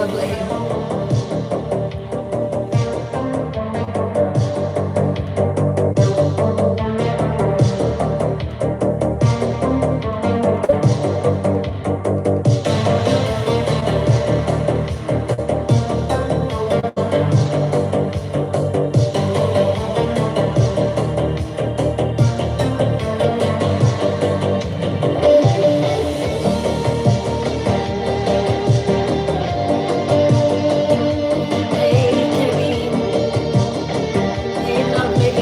lovely. Hey, Timmy. Hey, lovely.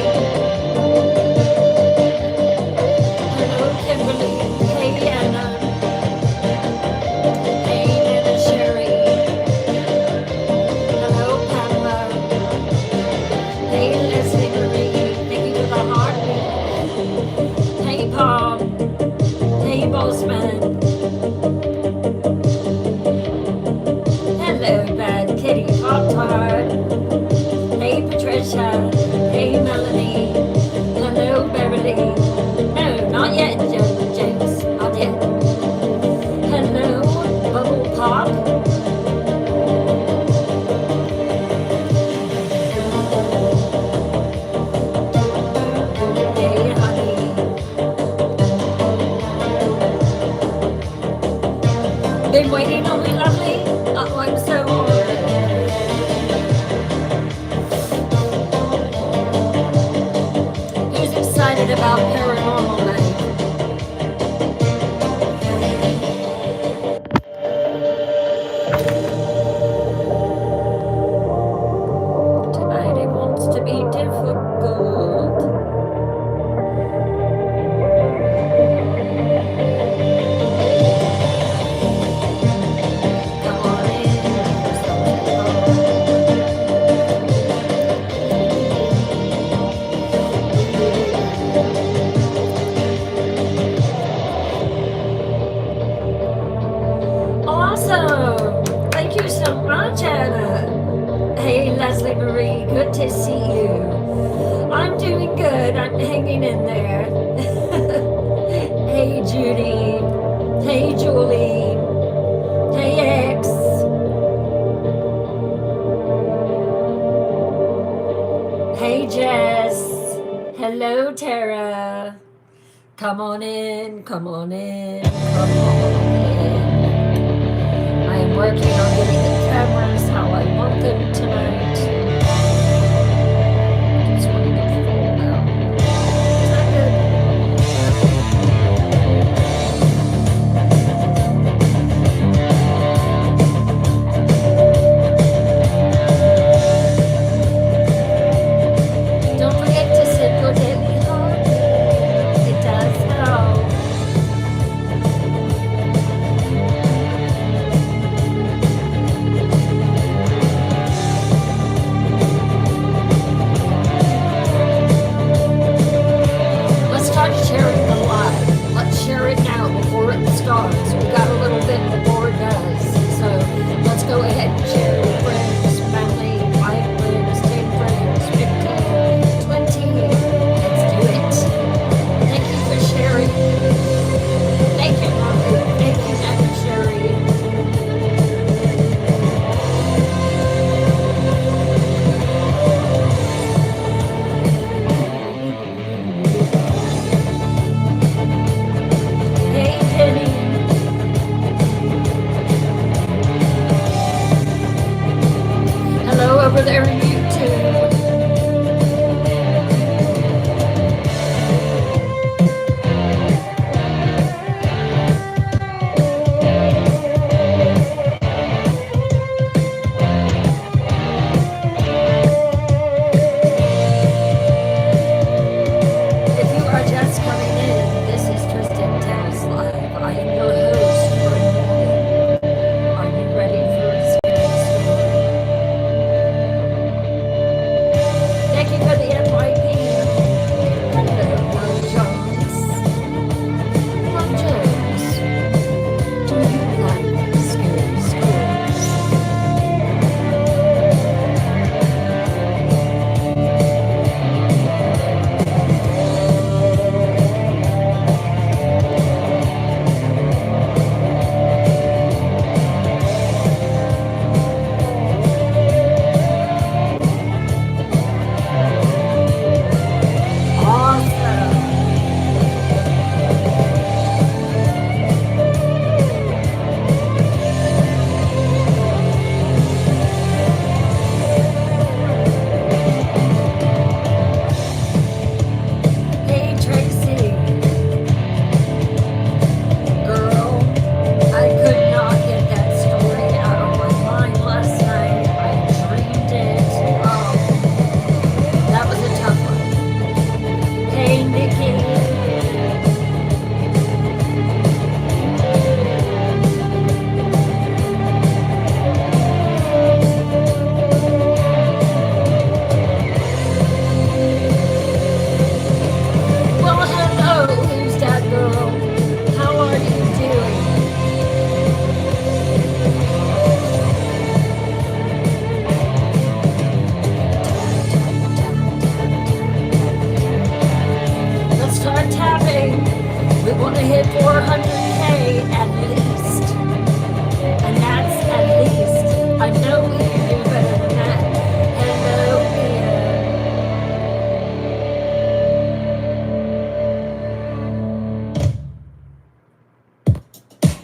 Hello, Kimberly. Hey, Anna. Hey, Nana Sherry. Hello, Pamela. Hey, Leslie Marie. Thank you for the heartbeat. Hey, Paul. Hey, Bossman. Hello, Bad Kitty Pop Tart. Hey, Patricia. Hey, Melanie. Hello, Beverly. No, not yet, James. Not yet. Hello, Bubble Pop. Hey, honey. Been waiting on me, lovely? Oh, I'm so honored. Who's excited about paranormal night? Tonight it wants to be difficult. Come on in. Awesome. Thank you so much, Anna. Hey, Leslie Marie. Good to see you. I'm doing good. I'm hanging in there. Hey, Judy. Hey, Julie. Hey, X. Hey, Jess. Hello, Tara. Come on in. Come on in. Come on in. I am working on getting the cameras how I want them tonight. Just wanting to fold out. Is that good? Don't forget to send your daily hug. It does help. Let's start sharing the live. Let's share it now before it starts. We got a little bit before it does. So let's go ahead and share with friends, family, 5 friends, 10 friends, 15, 20. Let's do it. Thank you for sharing. Thank you, Mommy. Thank you, Nana Sherry. Hey, Penny.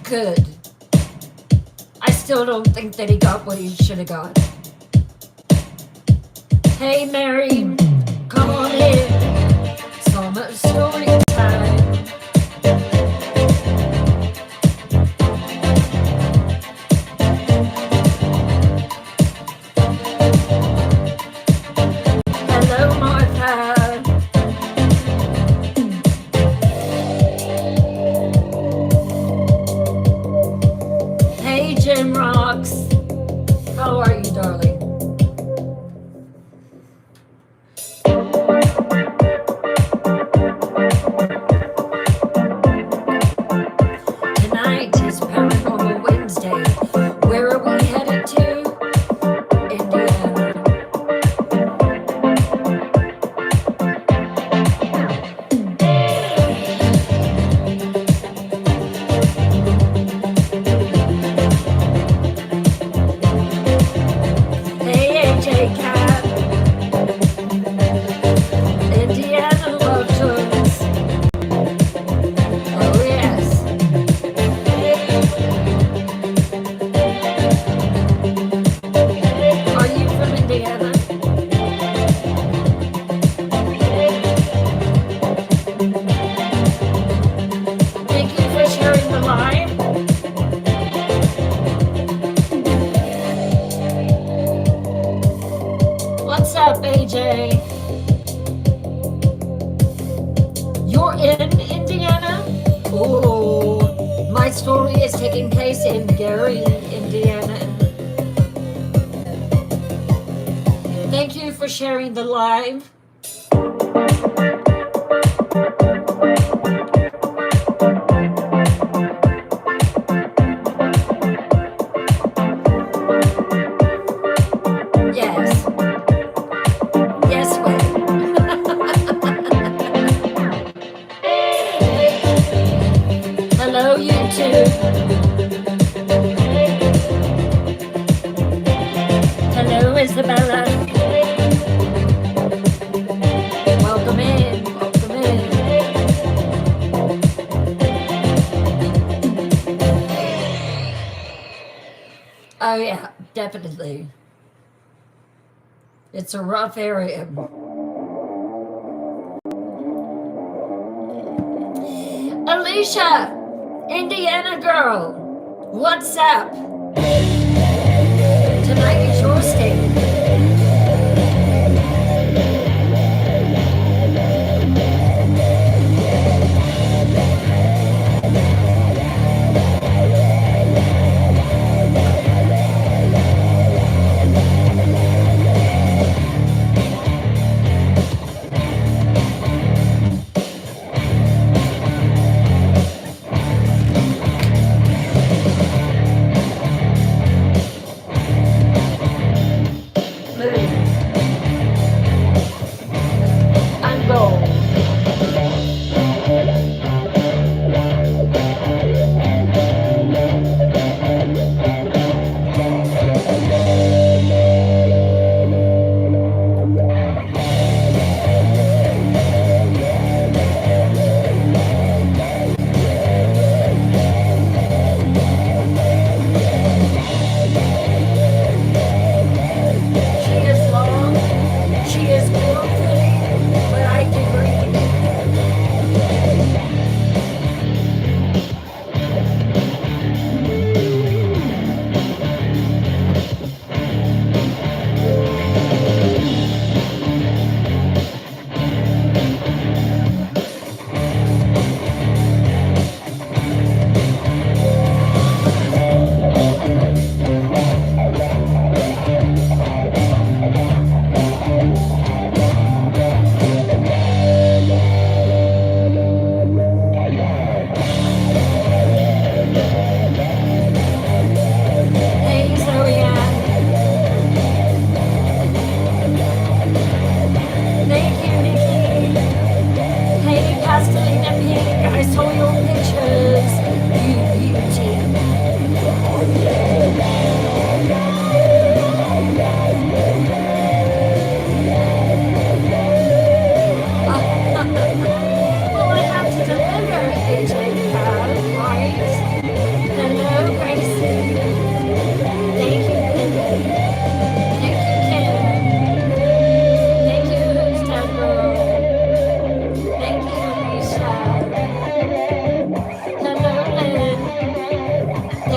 Good. I still don't think that he got what he should have got. Hey, Mary, come on in. Summer story time. Hello, Martha. Hey, Jim Rocks. How are you, darling? Tonight is Paranormal Wednesday. Where are we headed to? Indiana. Hey, AJ Cat. Indiana love tunes. Oh, yes. Are you from Indiana? Thank you for sharing the live. What's up, AJ? You're in Indiana? Oh, my story is taking place in Gary, Indiana. Thank you for sharing the live. Yes. Yes, way. Hello, YouTube. Hello, Isabella. Welcome in. Welcome in. Oh, yeah, definitely. It's a rough area. Alicia, Indiana girl, what's up? Tonight is your state.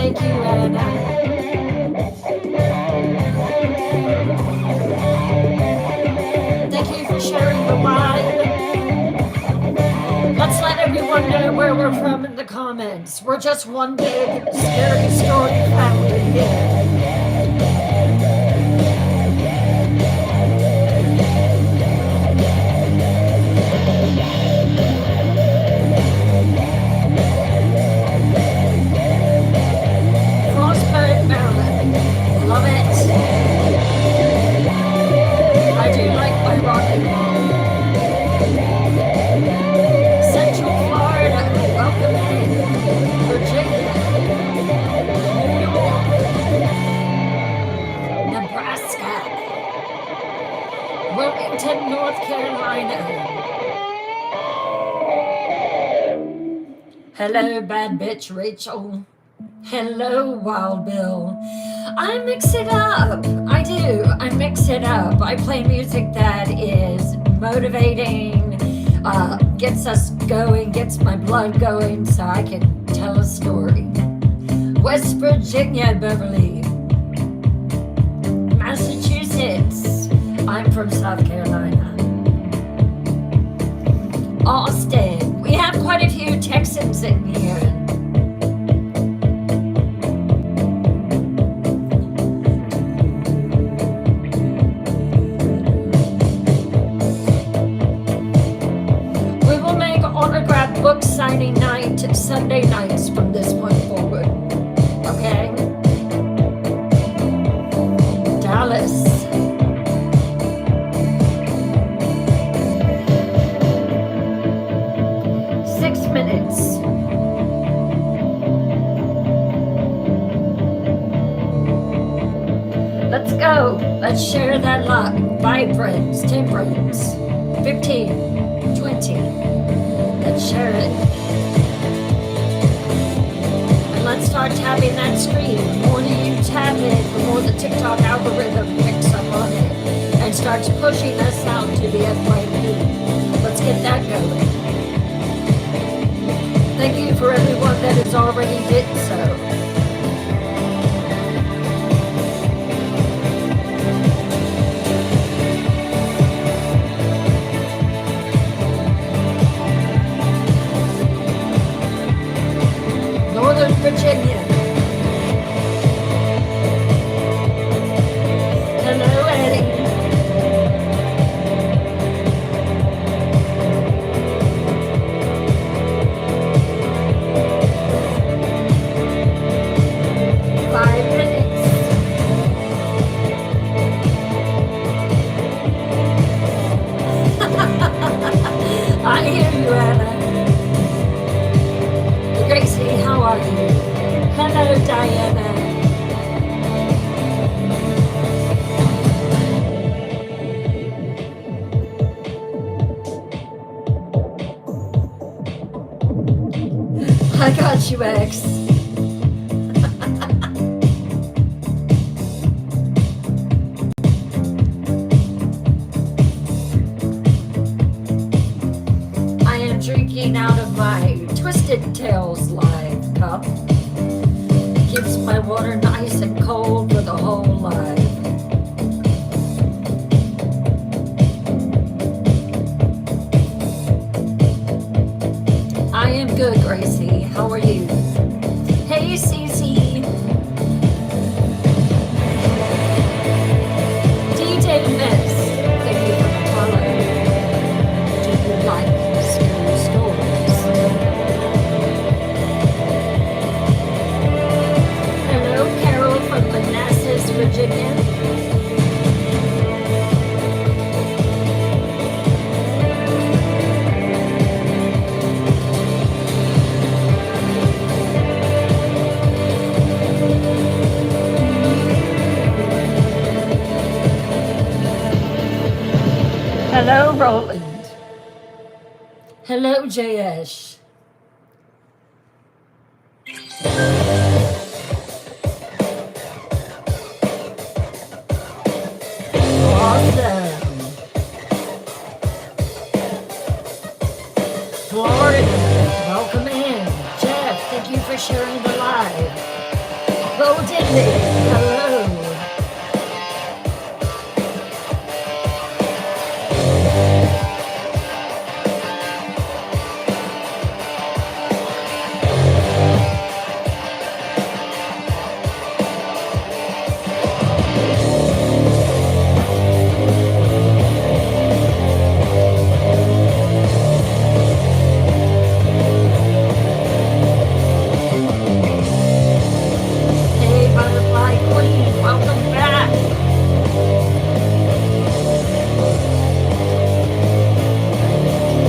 Thank you, Anna. Thank you for sharing the live. Let's let everyone know where we're from in the comments. We're just one big scary story family here. Frostburg, Maryland. Love it. I do like my rock and roll. Central Florida, welcome in. Virginia, New York, Nebraska, Wilmington, North Carolina. Hello, bad bitch Rachel. Hello, Wild Bill. I mix it up. I do. I mix it up. I play music that is motivating, gets us going, gets my blood going so I can tell a story. West Virginia, Beverly. Massachusetts. I'm from South Carolina. Austin. We have quite a few Texans in here. Book signing night Sunday nights from this point forward. Okay? Dallas. Six minutes. Let's go. Let's share that lot. 5 friends, 10 friends, 15, 20. Let's share it. And let's start tapping that screen. The more you tap it, the more the TikTok algorithm picks up on it and starts pushing us out to the FYP. Let's get that going. Thank you for everyone that has already did so. Northern Virginia. Hello, Eddie. I hear you, Anna. Gracie, how are you? Hello, Diana. I got you, X. Drinking out of my Twisted Tales live cup. Keeps my water nice and cold for the whole live. I am good, Gracie. How are you? Hey, Cece. DJ Miss. Thank you for the follow. Do you like stories? Hello, Carol from Manassas, Virginia. Hello, Roland. Hello, JS. Awesome. Florida, welcome in. Jeff, thank you for sharing the live. Bo Diddley, hello. Hey, Butterfly Queen, welcome back.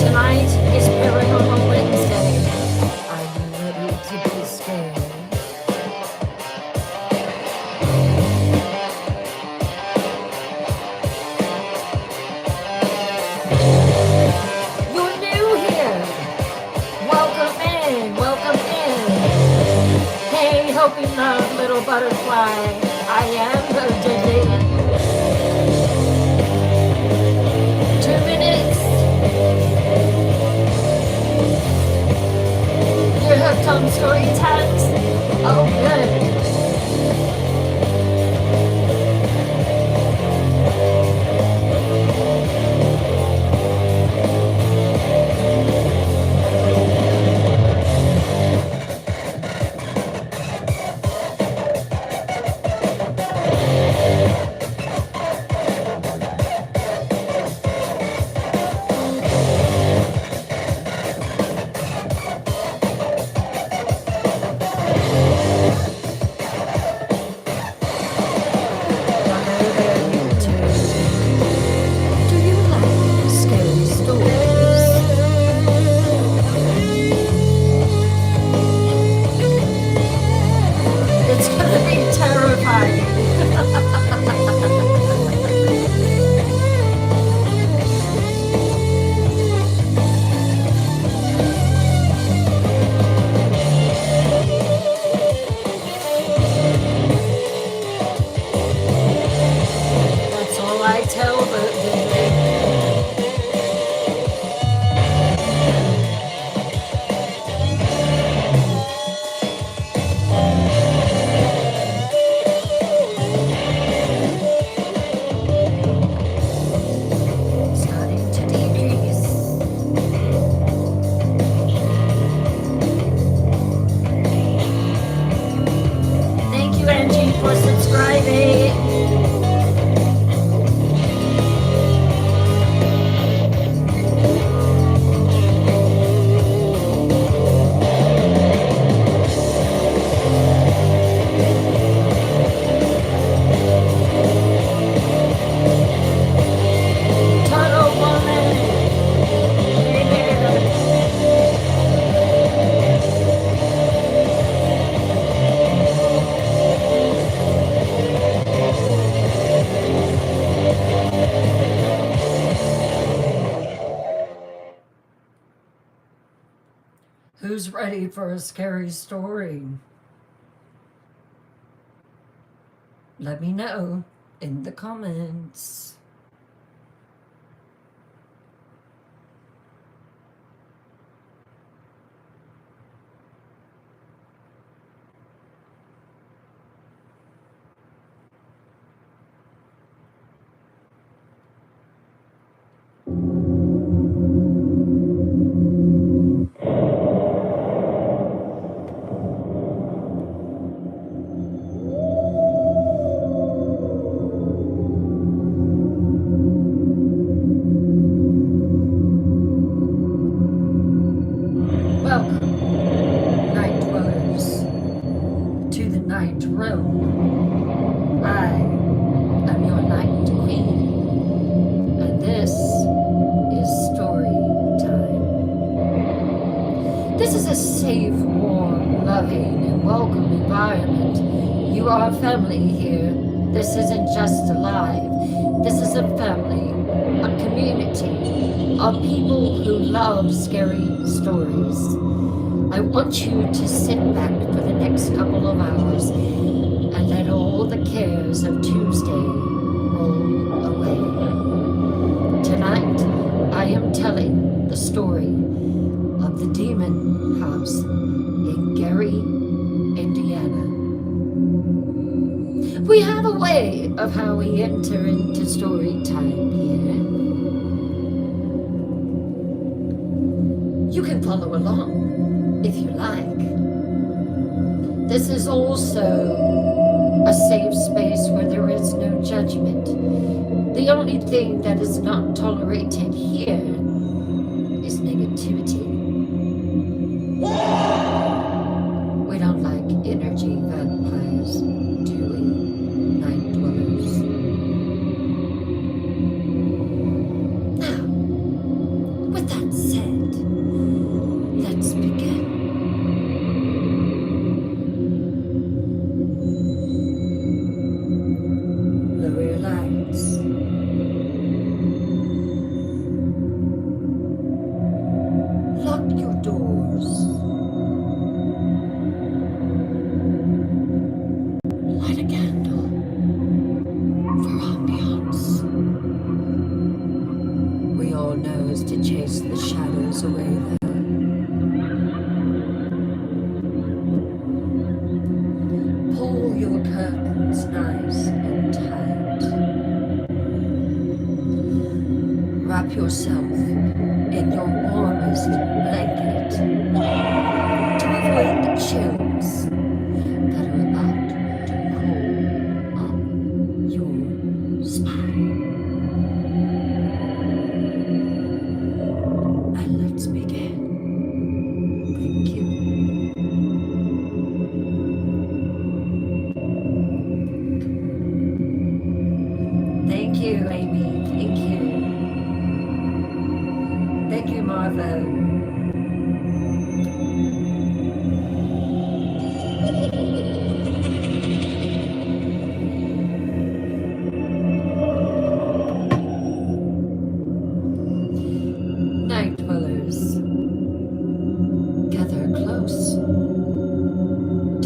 Tonight is Paranormal Wednesday. Are you ready to be scared? You're new here. Welcome in, welcome in. Hey, hope you love little butterfly. I am Bo Diddley. 2 minutes. You're hooked on story times? Oh, good. Hello there, YouTube. Do you like scary stories? It's gonna be terrifying. That's all I tell Bo Diddley. Starting to decrease. Thank you, Angie, for subscribing. Tunnel Woman. Hey there. Who's ready for a scary story? Let me know in the comments. Welcome, night dwellers, to the night realm. I am your night queen, and this is story time. This is a safe, warm, loving, and welcome environment. You are family here. This isn't just a live. This is a family, a community of people who love scary stories. I want you to sit back for the next couple of hours and let all the cares of Tuesday roll away. Tonight, I am telling the story of the demon house in Gary, Indiana. We have a way of how we enter into story time here. You can follow along if you like. This is also a safe space where there is no judgment. The only thing that is not tolerated here is negativity. We don't like energy vampires, do we, night dwellers? Now, with that said, let's begin. Lower your lights. Lock your doors. Light a candle for ambiance. We all know is to chase the shadows away though. Pull your curtains nice and tight. Wrap yourself in your warmest blanket to avoid the chills that are about to pull up your spine. And let's begin. Thank you. Thank you, Amy. Thank you. Thank you, Marvo. Night dwellers, gather close.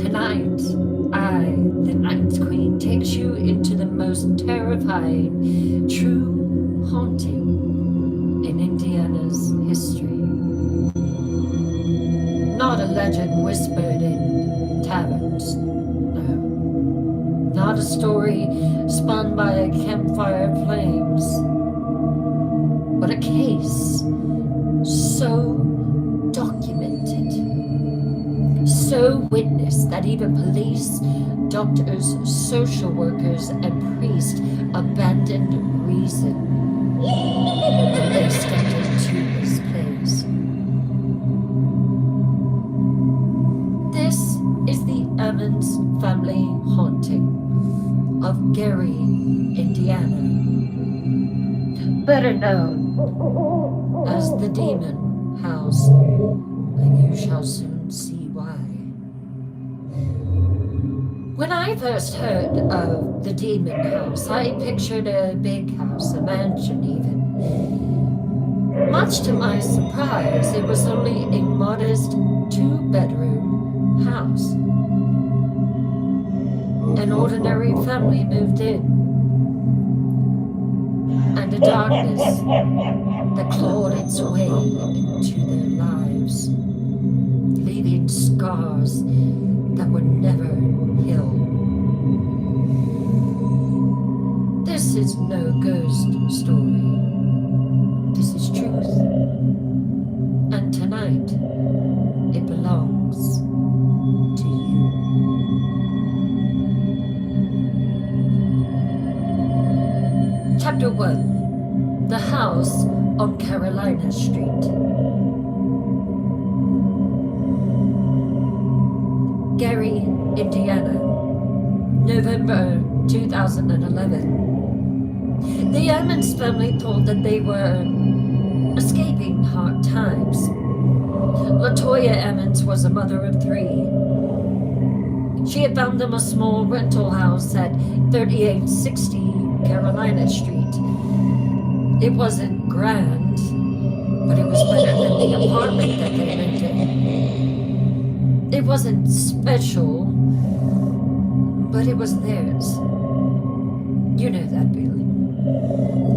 Tonight, I, the Night Queen, takes you into the most terrifying, true haunting in Indiana's history. Not a legend whispered in taverns, no. Not a story spun by campfire flames, but a case so documented, so witnessed that even police, doctors, social workers, and priests abandoned reason when they stepped into this place. This is the Emmons family haunting of Gary, Indiana, better known as the Demon House, and you shall soon see why. When I first heard of the Demon House, I pictured a big house, a mansion even. Much to my surprise, it was only a modest 2-bedroom house. An ordinary family moved in, and a darkness that clawed its way into their lives, leaving scars that were never healed. This is no ghost story. This is truth. And tonight, it belongs to you. Chapter 1. The House on Carolina Street. Gary, Indiana, November 2011. The Emmons family thought that they were escaping hard times. LaToya Emmons was a mother of 3. She had found them a small rental house at 3860 Carolina Street. It wasn't grand, but it was better than the apartment that they lived in. It wasn't special, but it was theirs. You know that feeling.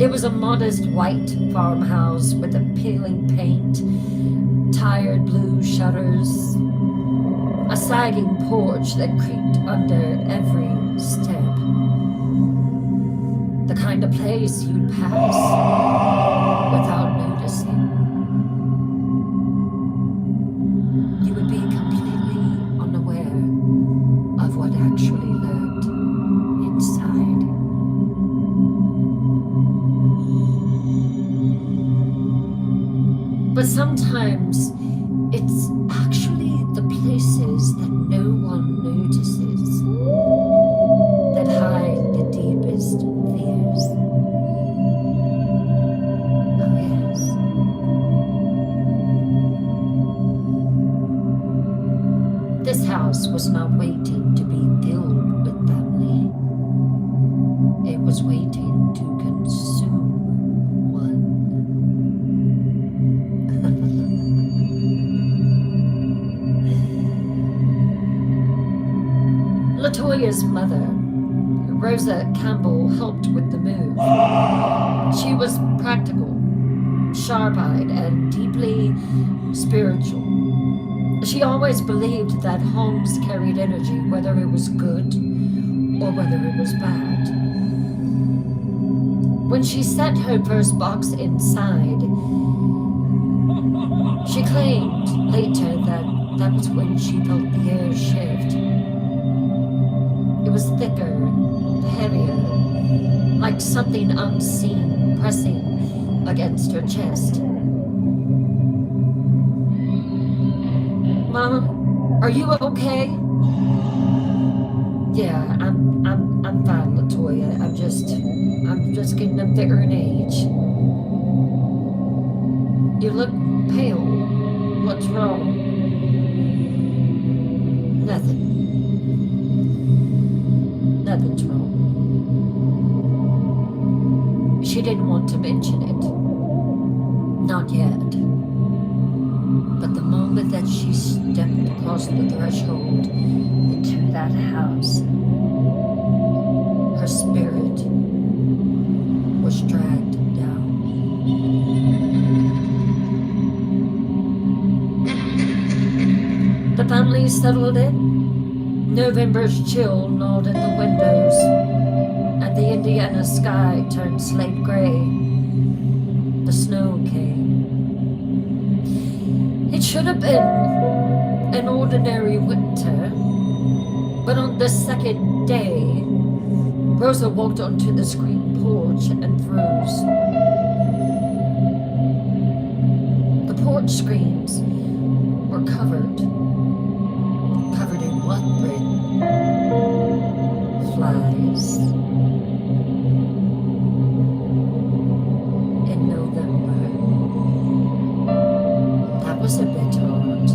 It was a modest white farmhouse with a peeling paint, tired blue shutters, a sagging porch that creaked under every step. The kind of place you'd pass without noticing. You would be completely unaware of what actually lurked inside. But sometimes it's actually the places that no one notices that hide the deepest fears. Oh yes. This house was not waiting to be filled with family. It was waiting to consume one. LaToya's mother, Rosa Campbell, helped with the move. She was practical, sharp-eyed, and deeply spiritual. She always believed that homes carried energy, whether it was good or whether it was bad. When she sent her first box inside, she claimed later that was when she felt the air shift. It was thicker, heavier, like something unseen pressing against her chest. Mom, are you okay? Yeah, I'm fine, LaToya. I'm just getting up there in age. You look pale. What's wrong? Nothing. Nothing's wrong. She didn't want to mention it. Not yet. But the moment that she stepped across the threshold into that house, her spirit was dragged down. The family settled in. November's chill gnawed at the windows, and the Indiana sky turned slate gray. The snow came. It should have been an ordinary winter, but on the second day, Rosa walked onto the screen porch and froze. The porch screens were covered. Covered in what, Brit? Flies. In November. That was a bit odd,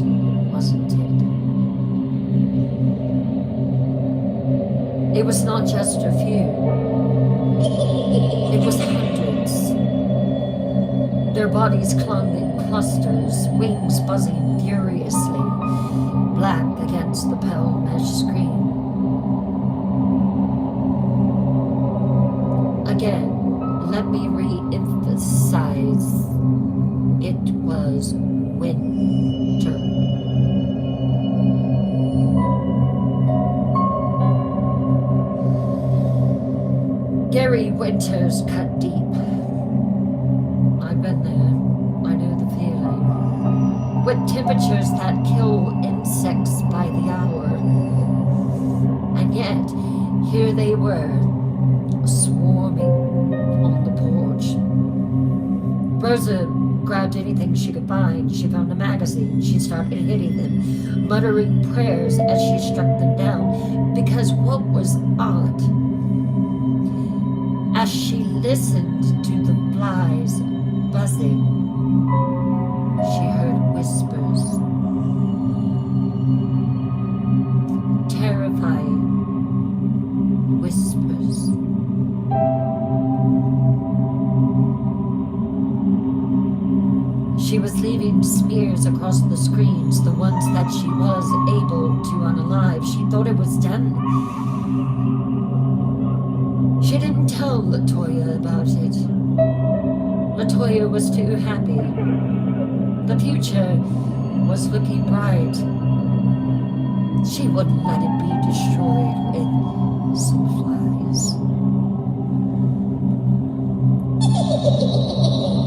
wasn't it? It was not just a few. It was hundreds. Their bodies clung in clusters, wings buzzing furiously, black against the pale mesh screen. Again, let me re-emphasize, it was winter. Gary Winters cut deep. I've been there. I know the feeling. With temperatures that kill insects by the hour. And yet, here they were, swarming on the porch. Rosa grabbed anything she could find. She found a magazine. She started hitting them, muttering prayers as she struck them down. Because what was odd, as she listened to the flies buzzing, she heard whispers. Terrifying whispers. She was leaving smears across the screens, the ones that she was able to unalive. She thought it was done. She didn't tell LaToya about it. LaToya was too happy. The future was looking bright. She wouldn't let it be destroyed with some flies.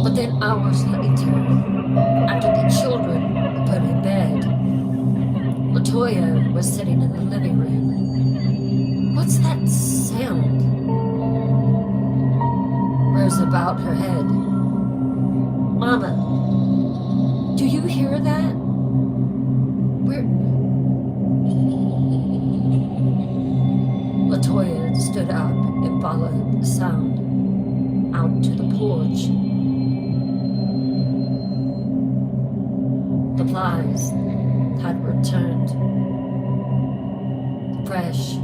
But then hours later, after the children were put in bed, LaToya was sitting in the living room. "What's that sound?" Rosa bowed her head. "Mama, do you hear that? Where?" LaToya stood up and followed the sound out to the porch. The flies had returned. Fresh,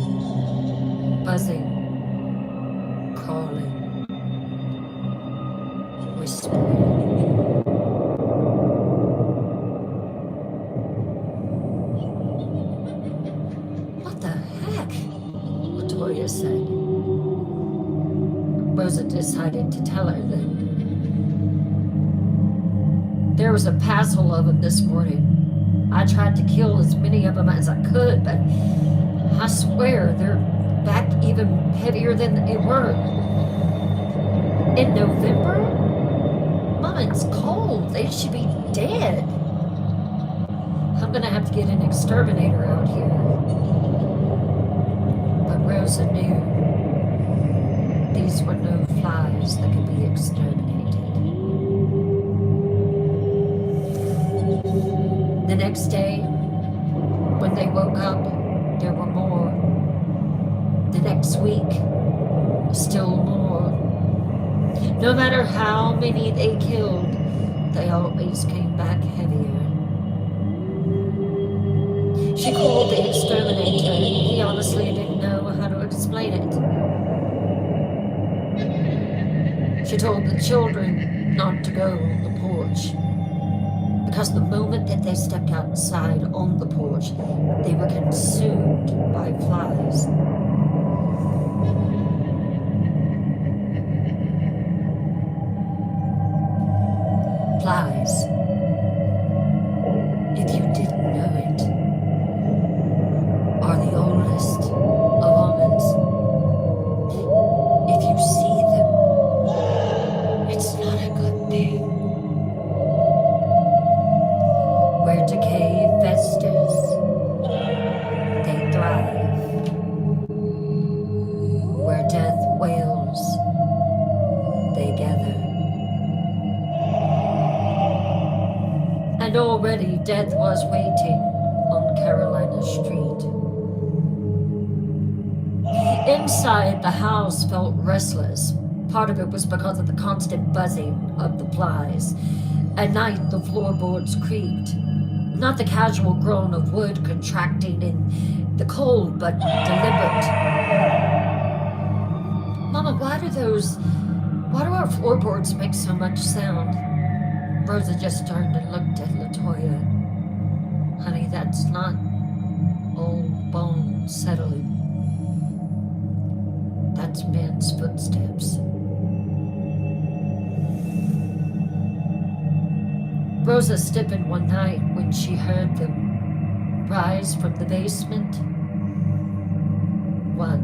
buzzing, crawling, whispering. "What the heck?" LaToya said. Rosa decided to tell her then. "There was a passel of them this morning. I tried to kill as many of them as I could, but I swear they're back even heavier than they were. In November? Mama, it's cold. They should be dead. I'm gonna have to get an exterminator out here." But Rosa knew these were no flies that could be exterminated. The next day, when they woke up, there were more. The next week, still more. No matter how many they killed, they always came back heavier. She called the exterminator, and he honestly didn't know how to explain it. She told the children not to go on the porch, because the moment that they stepped outside on the porch, they were consumed by flies. Flies, if you didn't know it, are the oldest of omens. If you see them, it's not a good thing. Where decay festers, they thrive. Where death wails, they gather. And already death was waiting on Carolina Street. Inside, the house felt restless. Part of it was because of the constant buzzing of the flies. At night, the floorboards creaked. Not the casual groan of wood contracting in the cold, but deliberate. "Mama, why do our floorboards make so much sound?" Rosa just turned and looked at LaToya. "Honey, that's not old bone settling. That's men's footsteps." Rosa stiffened one night when she heard them rise from the basement. 1,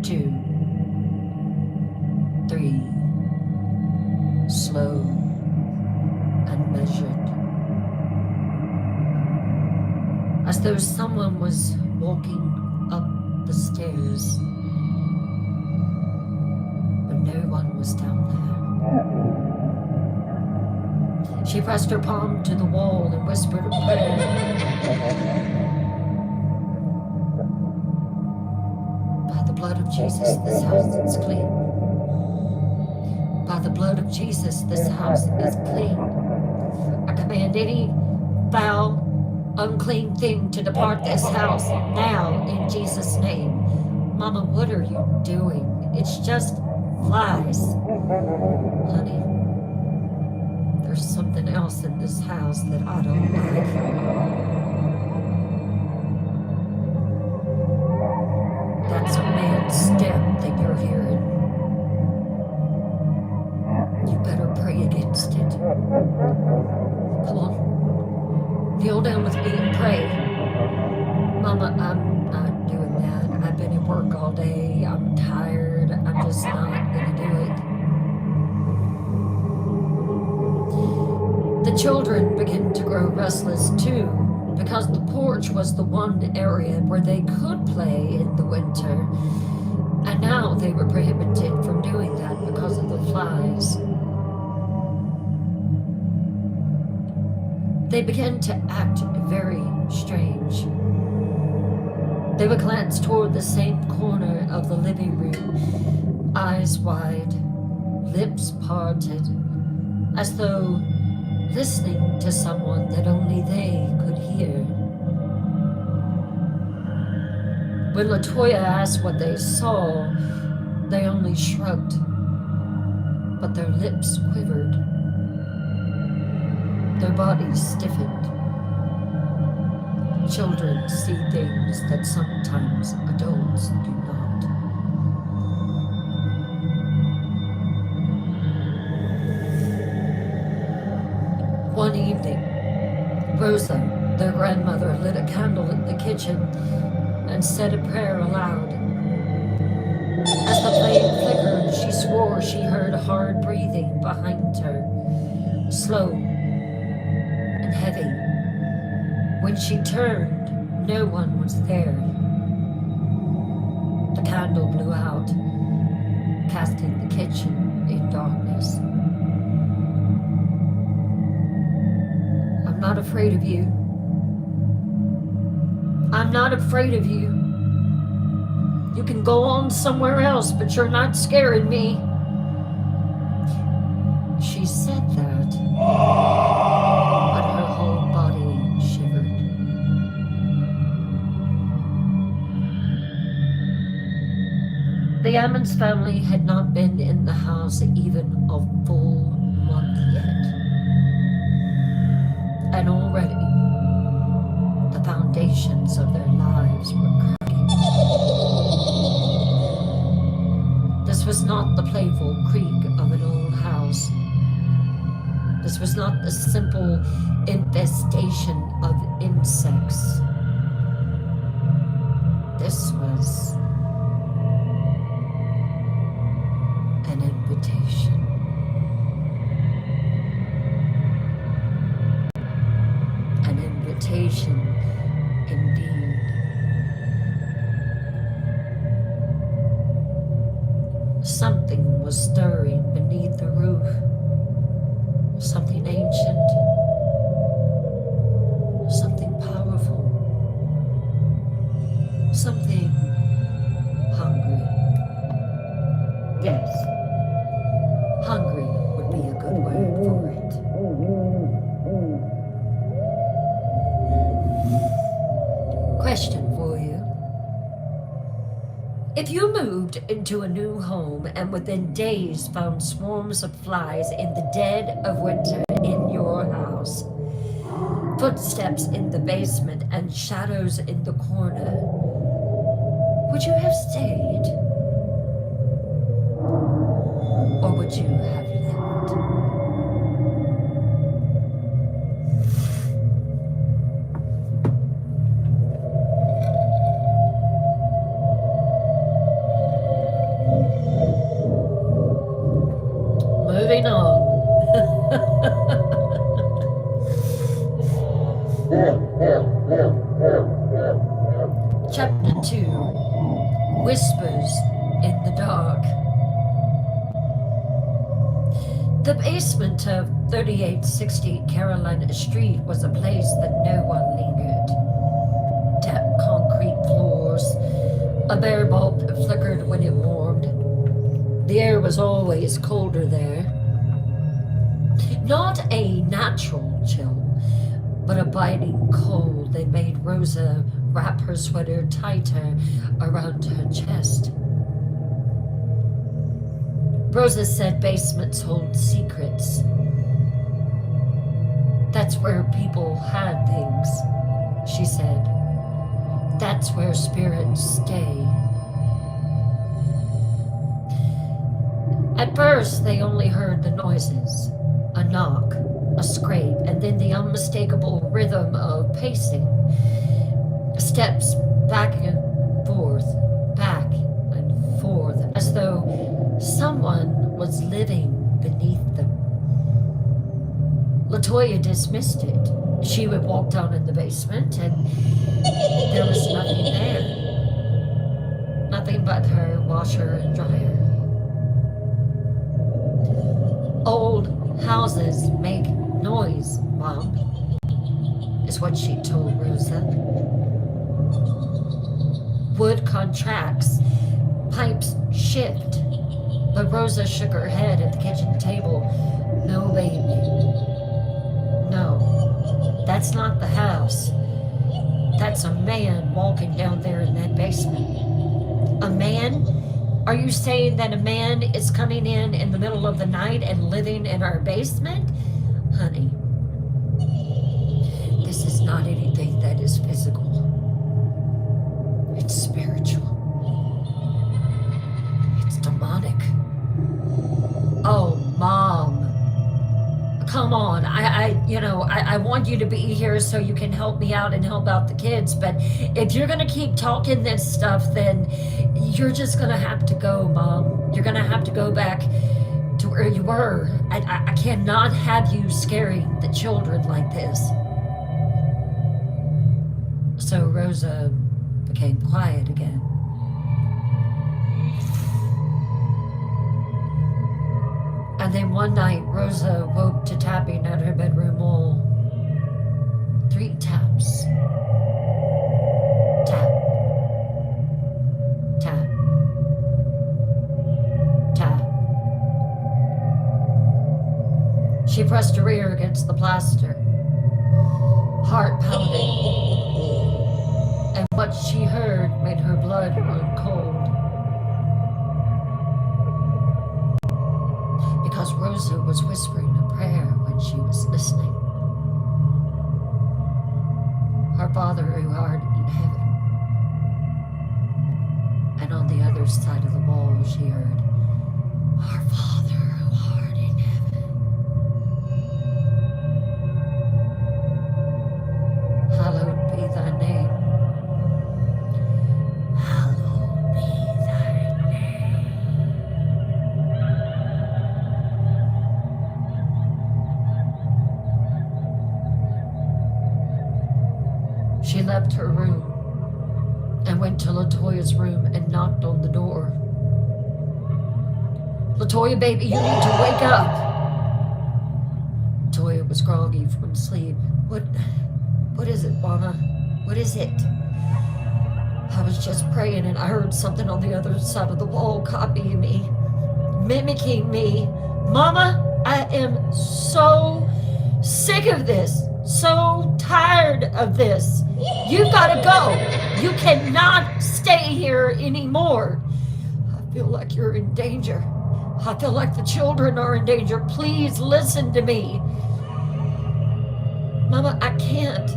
2, 3, slow and measured, as though someone was walking up the stairs, but no one was down there. She pressed her palm to the wall and whispered a prayer. "By the blood of Jesus, this house is clean. By the blood of Jesus, this house is clean. I command any foul, unclean thing to depart this house now in Jesus' name." "Mama, what are you doing? It's just flies." "Honey, there's something else in this house that I don't like." "That's a man's step that you're hearing. You better pray against it. Come on, kneel down with me and pray." work all day. I'm tired. I'm just not gonna do it. The children began to grow restless too, because the porch was the one area where they could play in the winter, and now they were prohibited from doing that because of the flies. They began to act very strange. They would glance toward the same corner of the living room, eyes wide, lips parted, as though listening to someone that only they could hear. When LaToya asked what they saw, they only shrugged, but their lips quivered. Their bodies stiffened. Children see things that sometimes adults do not. One evening, Rosa, their grandmother, lit a candle in the kitchen and said a prayer aloud. As the flame flickered, she swore she heard hard breathing behind her, slow and heavy. When she turned, no one was there. The candle blew out, casting the kitchen in darkness. I'm not afraid of you. I'm not afraid of you. You can go on somewhere else, but you're not scaring me. She said that, but her whole body shivered. The Ammons family had not been in the house even a full month yet. And already, the foundations of their lives were cracking. This was not the playful creak of an old house. This was not the simple infestation of insects. This was an invitation. An invitation indeed. Something was stirring beneath the roof. Something ancient. Something powerful. Something hungry. Yes, hungry would be a good word for it. Question for you. If you moved into a new home and within days found swarms of flies in the dead of winter in your house, footsteps in the basement and shadows in the corner, would you have stayed? Or would you have left? Moving on. Chapter 2, Whispers in the Dark. The basement of 3860 Carolina Street was a place that no one lingered. Damp concrete floors, a bare bulb that flickered when it warmed. The air was always colder there. Not a natural chill, but a biting cold that made Rosa wrap her sweater tighter around her chest. Rosa said basements hold secrets. That's where people had things, she said. That's where spirits stay. At first, they only heard the noises, a knock, a scrape, and then the unmistakable rhythm of pacing. Steps back and forth, back Someone was living beneath them. LaToya dismissed it. She would walk down in the basement and there was nothing there. Nothing but her washer and dryer. Old houses make noise, Mom, is what she told Rosa. Wood contracts, pipes shift. But Rosa shook her head at the kitchen table. No, baby. No, that's not the house. That's a man walking down there in that basement. A man? Are you saying that a man is coming in the middle of the night and living in our basement? Honey, this is not anything that is physical. It's spiritual. It's demonic. Oh, Mom. Come on. I want you to be here so you can help me out and help out the kids. But if you're going to keep talking this stuff, then you're just going to have to go, Mom. You're going to have to go back to where you were. I cannot have you scaring the children like this. So Rosa became quiet again. And then one night, Rosa woke to tapping at her bedroom wall. 3 taps. Tap. Tap. Tap. She pressed her ear against the plaster. Heart pounding. And what she heard made her blood run cold. Because Rosa was whispering a prayer when she was listening. Our Father who art in heaven. And on the other side of the wall she heard, Our Father who art in heaven. Hallowed be thy name. Hallowed be thy name. She left her room and went to LaToya's room and knocked on the door. LaToya, baby, you need to wake up. Toya was groggy from sleep. What is it, Mama? What is it? I was just praying and I heard something on the other side of the wall copying me, mimicking me. Mama, I am so sick of this. So tired of this. You've got to go. You cannot stay here anymore. I feel like you're in danger. I feel like the children are in danger. Please listen to me. Mama, I can't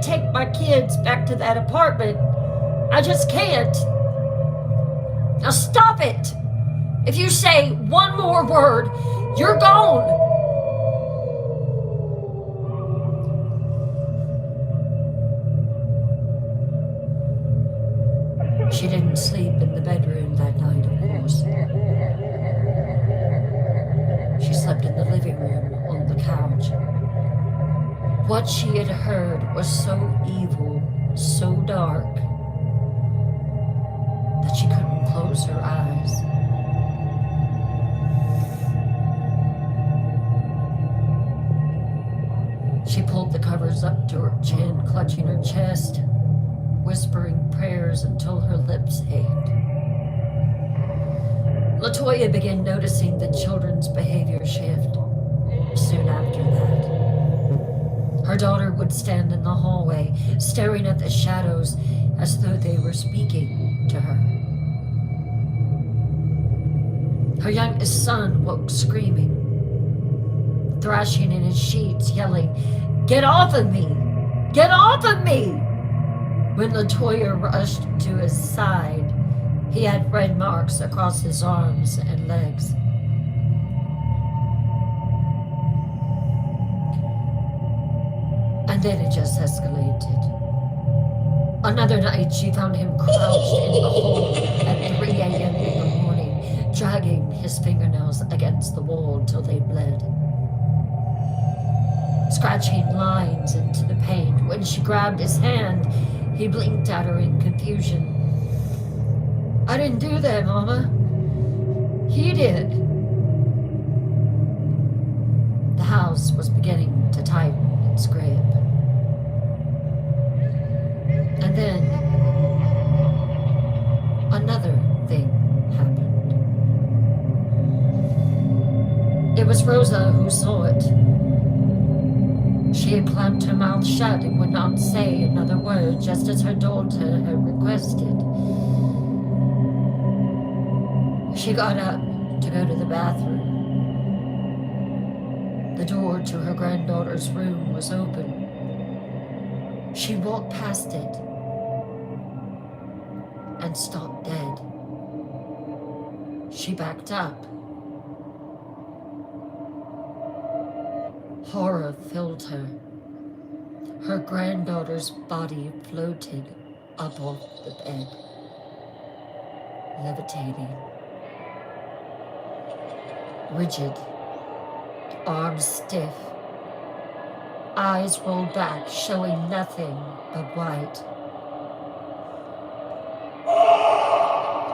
take my kids back to that apartment. I just can't. Now stop it. If you say one more word, you're gone. She didn't sleep in the bedroom that night, of course. She slept in the living room on the couch. What she had heard was so evil, so dark, that she couldn't close her eyes. She pulled the covers up to her chin, clutching her chest, whispering prayers until her lips ached. LaToya began noticing the children's behavior shift soon after that. Her daughter would stand in the hallway, staring at the shadows as though they were speaking to her. Her youngest son woke screaming, thrashing in his sheets, yelling, "Get off of me! Get off of me!" When LaToya rushed to his side, he had red marks across his arms and legs. And then it just escalated. Another night, she found him crouched in the hole at 3 a.m. in the morning, tugging his fingernails against the wall till they bled, scratching lines into the paint. When she grabbed his hand, he blinked at her in confusion. "I didn't do that, Mama. He did." The house was beginning to tighten its grip. And then another thing happened. It was Rosa who saw it. She had clamped her mouth shut and would not say another word, just as her daughter had requested. She got up to go to the bathroom. The door to her granddaughter's room was open. She walked past it and stopped dead. She backed up. Horror filled her. Her granddaughter's body floated up off the bed, levitating. Rigid, arms stiff, eyes rolled back, showing nothing but white.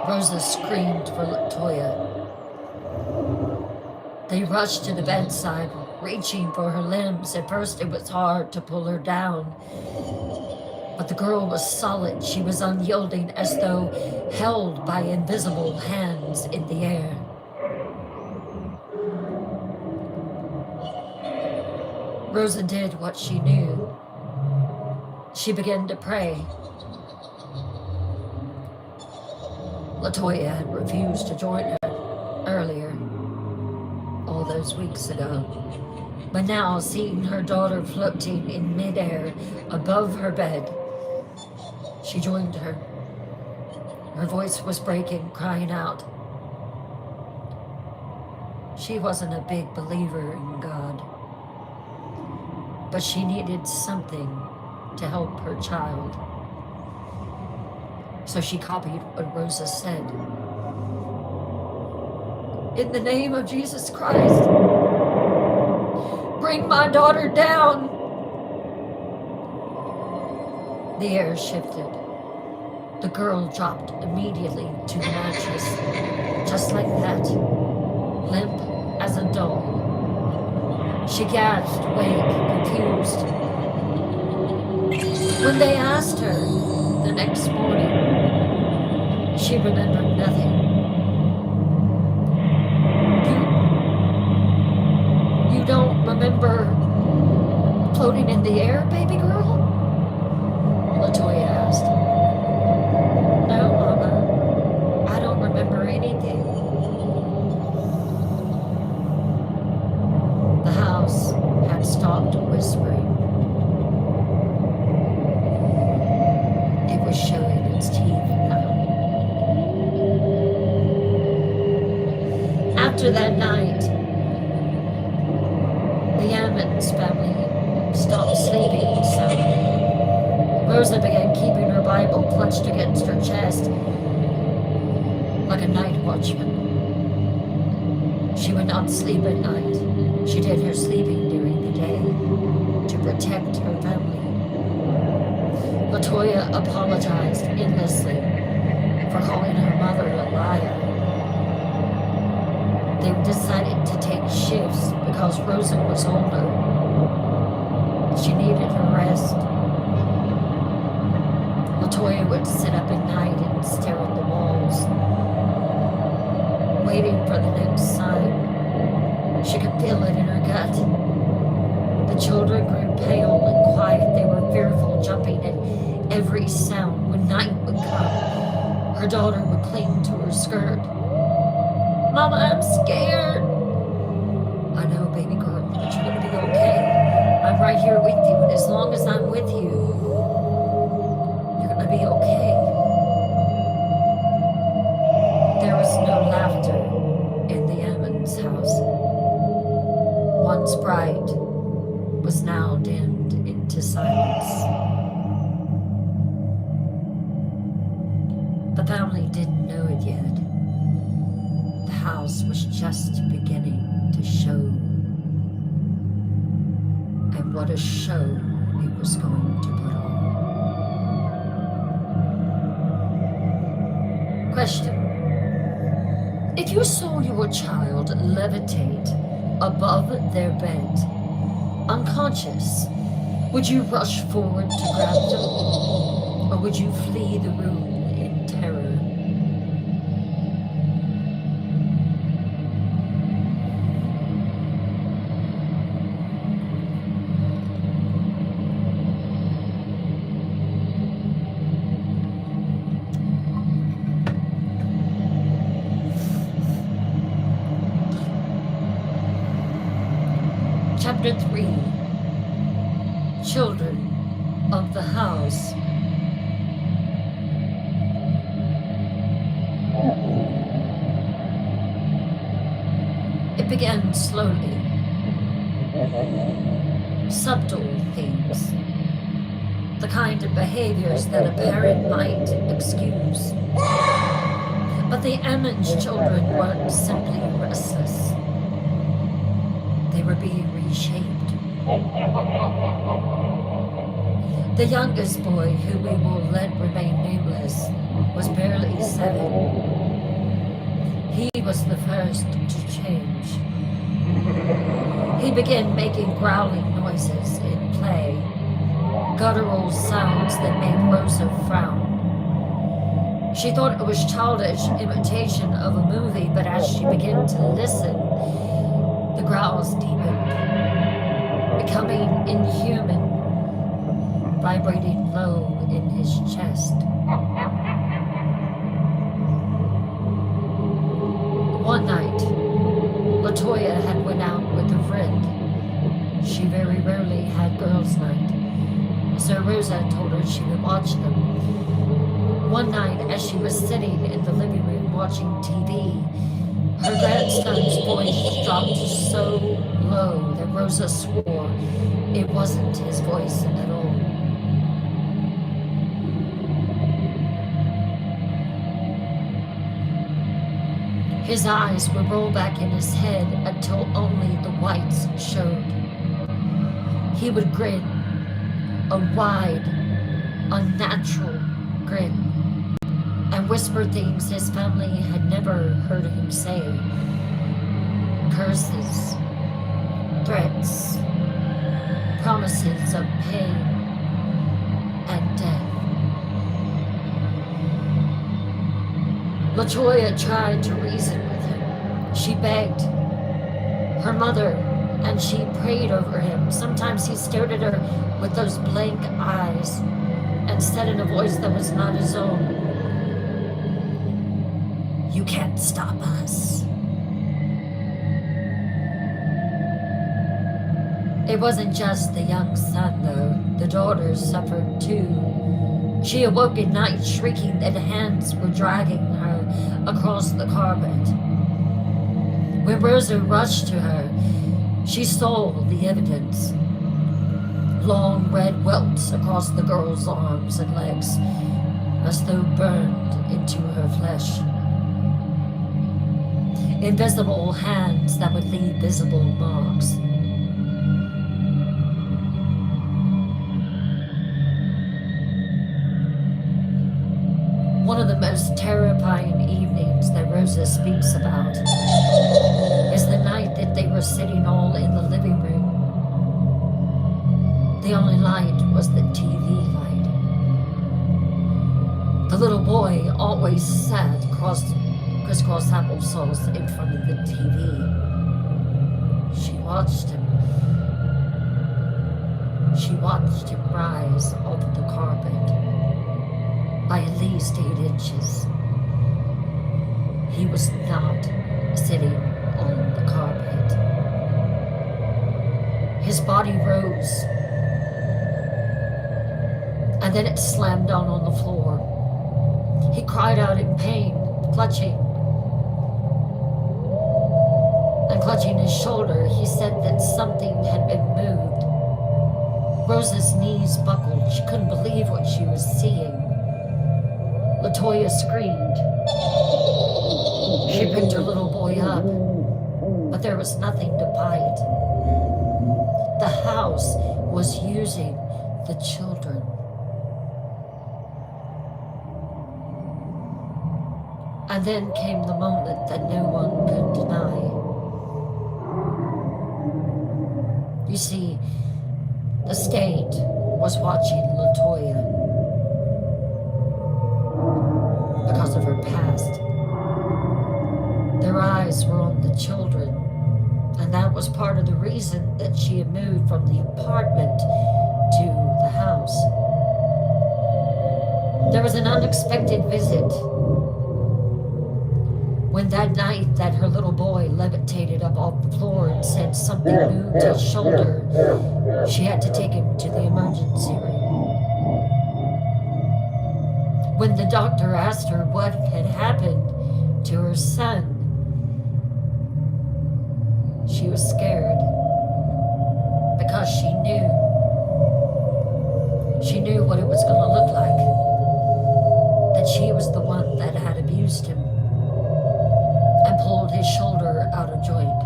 Rosa screamed for Latoya. They rushed to the bedside, reaching for her limbs. At first it was hard to pull her down, but the girl was solid. She was unyielding, as though held by invisible hands in the air. Rosa did what she knew. She began to pray. Latoya had refused to join her earlier, all those weeks ago. But now, seeing her daughter floating in midair above her bed, she joined her. Her voice was breaking, crying out. She wasn't a big believer in God, but she needed something to help her child. So she copied what Rosa said. "In the name of Jesus Christ, bring my daughter down." The air shifted. The girl dropped immediately to the mattress, just like that, limp as a doll. She gasped, awake, confused. When they asked her the next morning, she remembered nothing. You don't remember floating in the air, baby girl? Latoya asked. "No, Mama, I don't remember anything." The house had stopped whispering. It was showing its teeth now. After that night, the Ammons family stopped sleeping soundly. Rosa began keeping her Bible clutched against her chest, like a night watchman. She would not sleep at night. She did her sleeping during the day to protect her family. Latoya apologized endlessly for calling her mother a liar. They decided to take shifts because Rosa was older. She needed her rest. Latoya would sit up at night and stare at the walls, waiting for the next sign. She could feel it in her gut. The children grew pale and quiet. They were fearful, jumping at every sound. When night would come, her daughter would cling to her skirt. "Mama, I'm scared." "I know, baby girl, but you're going to be okay. I'm right here with you, and as long as I'm with you, you're going to be okay." There was no laughter in the Ammons house. Once bright was now dimmed into silence. The family didn't know it yet, The house was just beginning to show. And what a show it was going to put on. Question. If you saw your child levitate above their bed, unconscious, would you rush forward to grab them? Or would you flee the room in terror? Chapter 3. Children of the house. It began slowly. Subtle things. The kind of behaviors that a parent might excuse. But the Emmons children weren't simply restless. They were being reshaped. The youngest boy, who we will let remain nameless, was barely 7. He was the first to change. He began making growling noises in play, guttural sounds that made Rosa frown. She thought it was childish imitation of a movie, but as she began to listen, the growls deepened, becoming inhuman, vibrating low in his chest. One night, LaToya had went out with a friend. She very rarely had girls' night, so Rosa told her she would watch them. One night, as she was sitting in the living room watching TV, her grandson's voice dropped so low that Rosa swore it wasn't his voice at all. His eyes would roll back in his head until only the whites showed. He would grin, a wide, unnatural grin, and whisper things his family had never heard him say. Curses, threats, promises of pain and death. LaToya tried to reason with him. She begged her mother, and she prayed over him. Sometimes he stared at her with those blank eyes and said in a voice that was not his own, "You can't stop us." It wasn't just the young son, though. The daughters suffered too. She awoke at night shrieking that hands were dragging her across the carpet. When Rosa rushed to her, she saw the evidence. Long red welts across the girl's arms and legs, as though burned into her flesh. Invisible hands that would leave visible marks. One of the most terrifying evenings that Rosa speaks about is the night that they were sitting all in the living room. The only light was the TV light. The little boy always sat crisscross applesauce in front of the TV. She watched him. She watched him rise off the carpet by at least 8 inches. He was not sitting on the carpet. His body rose, and then it slammed down on the floor. He cried out in pain, clutching his shoulder. He said that something had been moved. Rosa's knees buckled. She couldn't believe what she was seeing. LaToya screamed. She picked her little boy up, but there was nothing to bite. The house was using the children. And then came the moment that no one could deny. You see, the state was watching LaToya because of her past. Their eyes were on the children, and that was part of the reason that she had moved from the apartment to the house. There was an unexpected visit. When that night that her little boy levitated up off the floor and said something moved his shoulder, she had to take him to the emergency room. When the doctor asked her what had happened to her son, she was scared because she knew what it was going to look like, that she was the one that had abused him and pulled his shoulder out of joint.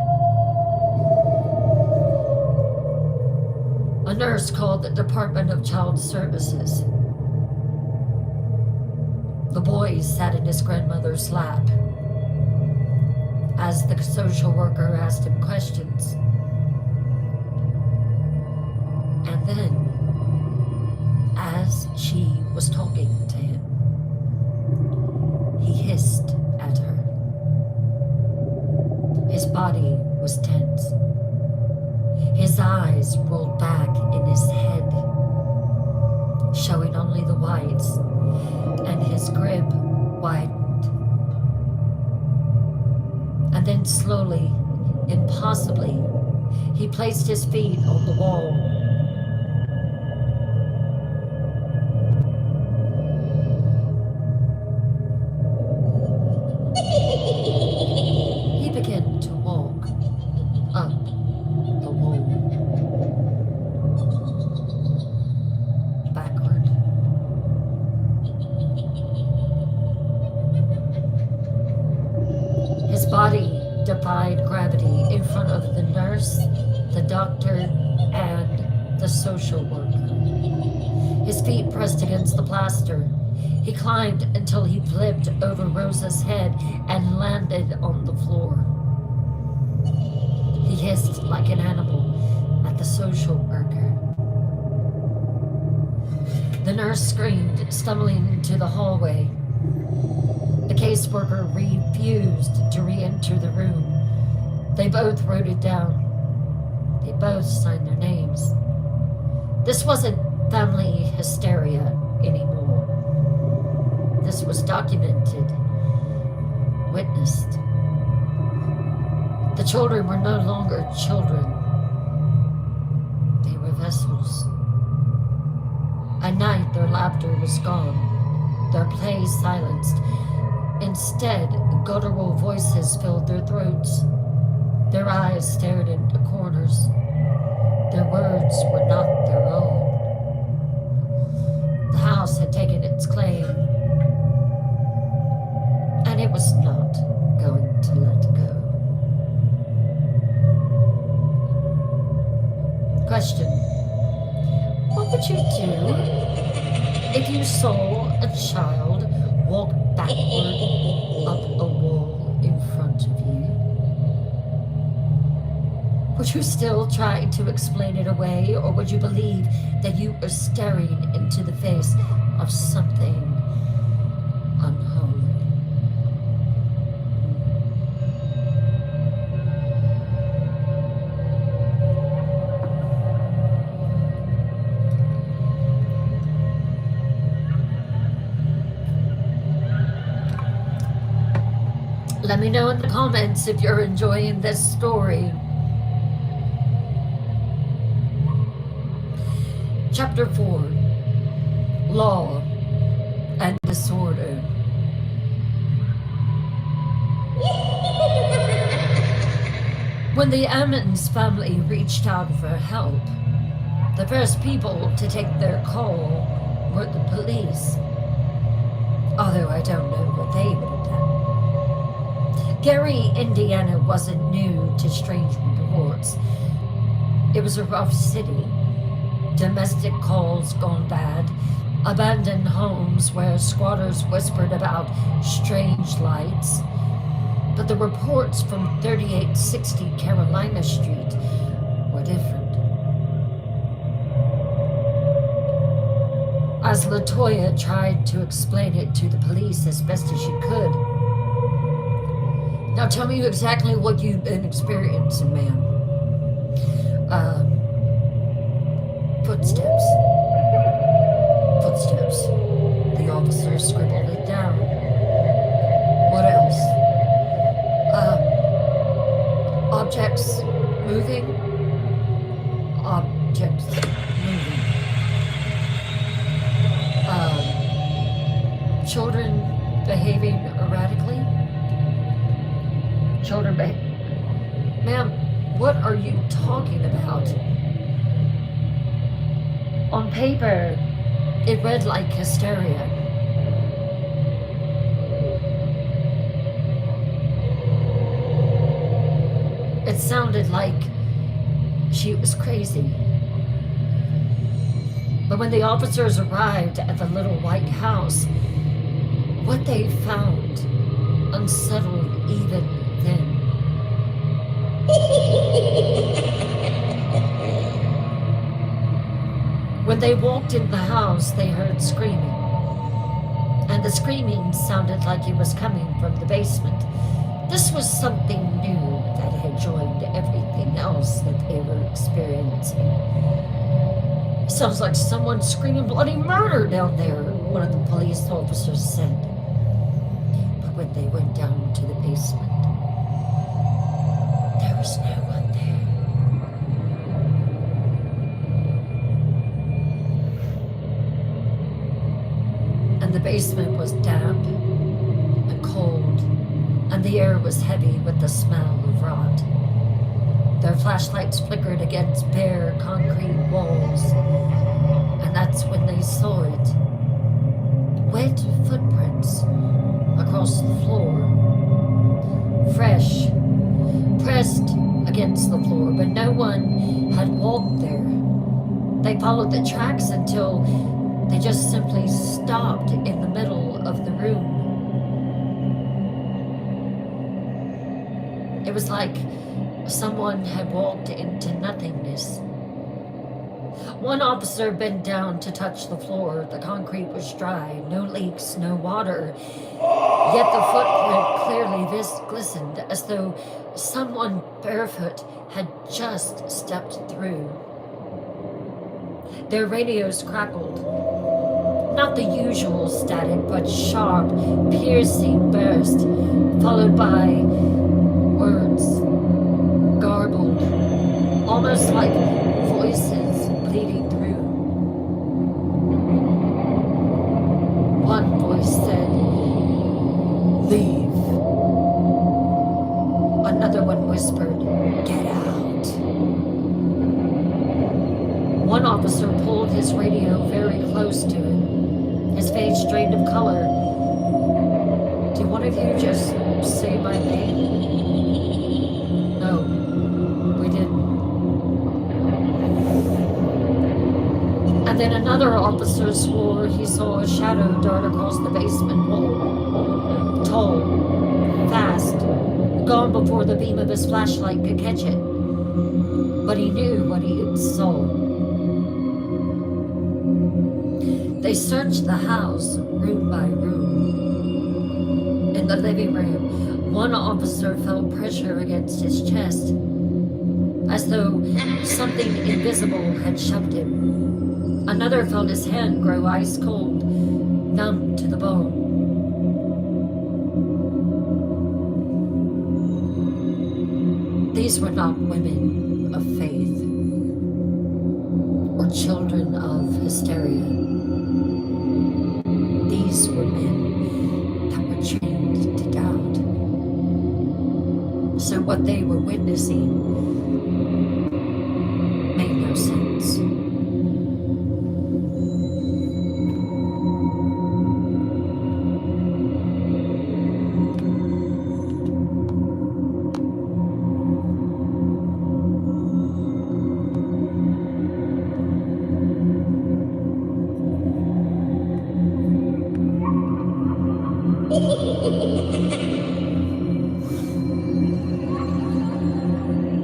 A nurse called the Department of Child Services. The boy sat in his grandmother's lap as the social worker asked him questions. And then, as she was talking to him, he hissed at her. His body was tense. His eyes rolled back in his head, showing only the whites, and his grip widened. And then slowly, impossibly, he placed his feet on the wall. He began to walk up the wall, backward. His body defied gravity in front of the nurse, the doctor, and the social worker. His feet pressed against the plaster. He climbed until he flipped over Rosa's head and landed on the floor. He hissed like an animal at the social worker. The nurse screamed, stumbling into the hallway. The caseworker refused to re-enter the room. They both wrote it down. They both signed their names. This wasn't family hysteria anymore. This was documented, witnessed. The children were no longer children. They were vessels. At night, their laughter was gone, their play silenced. Instead, guttural voices filled their throats. Their eyes stared into corners. Their words were not their own. The house had taken its claim, and it was not going to let go. Question: what would you do if you saw a child walk backward up a wall in front of you? Would you still try to explain it away, or would you believe that you are staring into the face of something unholy? Let me know in the comments if you're enjoying this story. Chapter 4, Law and Disorder. When the Ammons family reached out for help, the first people to take their call were the police. Although I don't know what they would have done. Gary, Indiana wasn't new to strange reports. It was a rough city. Domestic calls gone bad, abandoned homes where squatters whispered about strange lights. But the reports from 3860 Carolina Street were different. As LaToya tried to explain it to the police as best as she could. Now tell me exactly what you've been experiencing, ma'am. Footsteps. Footsteps. The officer scribbled it down. What else? Objects moving. Objects moving. Children behaving erratically. Children Ma'am, what are you talking about? On paper, it read like hysteria. It sounded like she was crazy. But when the officers arrived at the little white house, what they found unsettled even then. When they walked in the house, they heard screaming. And the screaming sounded like it was coming from the basement. This was something new that had joined everything else that they were experiencing. Sounds like someone screaming bloody murder down there, one of the police officers said. But when they went down to the basement, there was no one there. And the basement was damp and cold, and the air was heavy with the smell of rot. Their flashlights flickered against bare concrete walls, and that's when they saw it. Wet footprints across the floor, fresh, pressed against the floor, but no one had walked there. They followed the tracks until they just simply stopped in the middle of the room. It was like someone had walked into nothingness. One officer bent down to touch the floor. The concrete was dry, no leaks, no water. Yet the footprint clearly glistened, as though someone barefoot had just stepped through. Their radios crackled. Not the usual static, but sharp, piercing burst, followed by words, garbled, almost like voices bleeding through. One voice said, "Leave." Another one whispered, "Get out." One officer pulled his radio very close to it, his face drained of color. "Did one of you just say my name?" "No, we didn't." And then another officer swore he saw a shadow dart across the basement wall. Tall, fast, gone before the beam of his flashlight could catch it. But he knew what he saw. They searched the house, room by room. In the living room, one officer felt pressure against his chest, as though something invisible had shoved him. Another felt his hand grow ice cold, numb to the bone. These were not women of faith or children of hysteria. These were men that were trained to doubt. So what they were witnessing made no sense.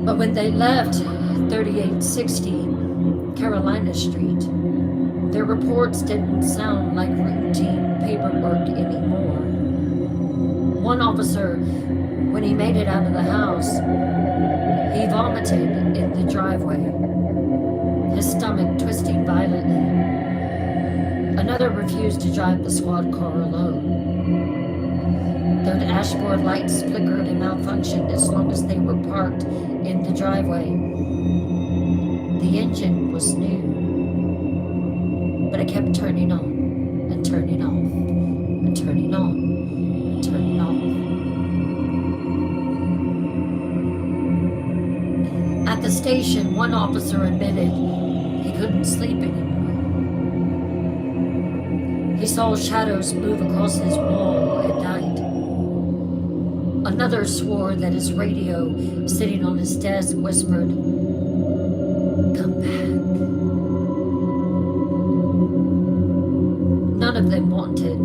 But when they left 3860 Carolina Street, their reports didn't sound like routine paperwork anymore. One officer, when he made it out of the house, he vomited in the driveway, his stomach twisting violently. Another refused to drive the squad car alone. Their dashboard lights flickered and malfunctioned as long as they were parked in the driveway. The engine was new, but it kept turning on and turning off and turning on and turning off. At the station, one officer admitted he couldn't sleep anymore. He saw shadows move across his wall at night. Another swore that his radio, sitting on his desk, whispered, "Come back." None of them wanted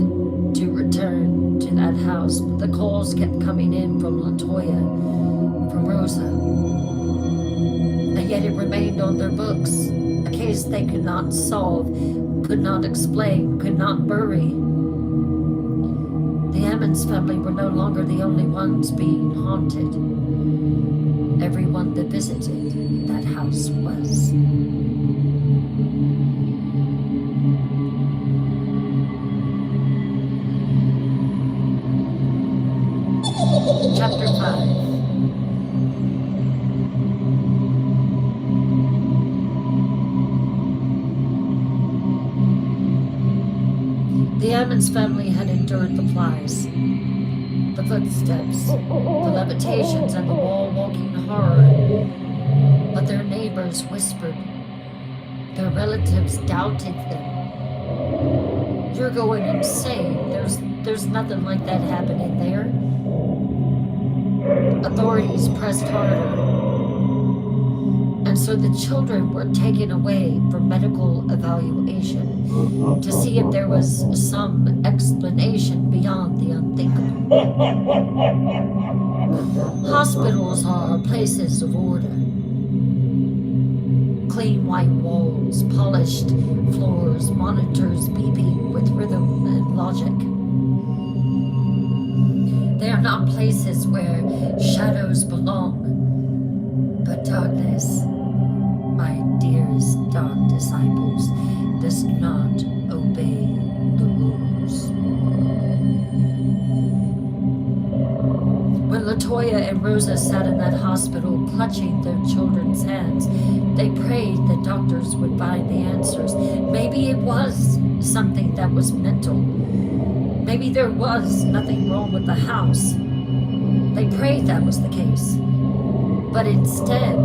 to return to that house, but the calls kept coming in from LaToya, from Rosa. And yet it remained on their books, a case they could not solve, could not explain, could not bury. The Emmons family were no longer the only ones being haunted. Everyone that visited that house was. Chapter 5. The Emmons family had endured the flies, the footsteps, the levitations, and the wall-walking horror. But their neighbors whispered. Their relatives doubted them. "You're going insane. There's nothing like that happening there." Authorities pressed harder. And so the children were taken away for medical evaluation to see if there was some explanation beyond the unthinkable. Hospitals are places of order. Clean white walls, polished floors, monitors beeping with rhythm and logic. They are not places where shadows belong, but darkness, my dearest dark disciples, does not obey the rules. When LaToya and Rosa sat in that hospital clutching their children's hands, they prayed that doctors would find the answers. Maybe it was something that was mental. Maybe there was nothing wrong with the house. They prayed that was the case. But instead,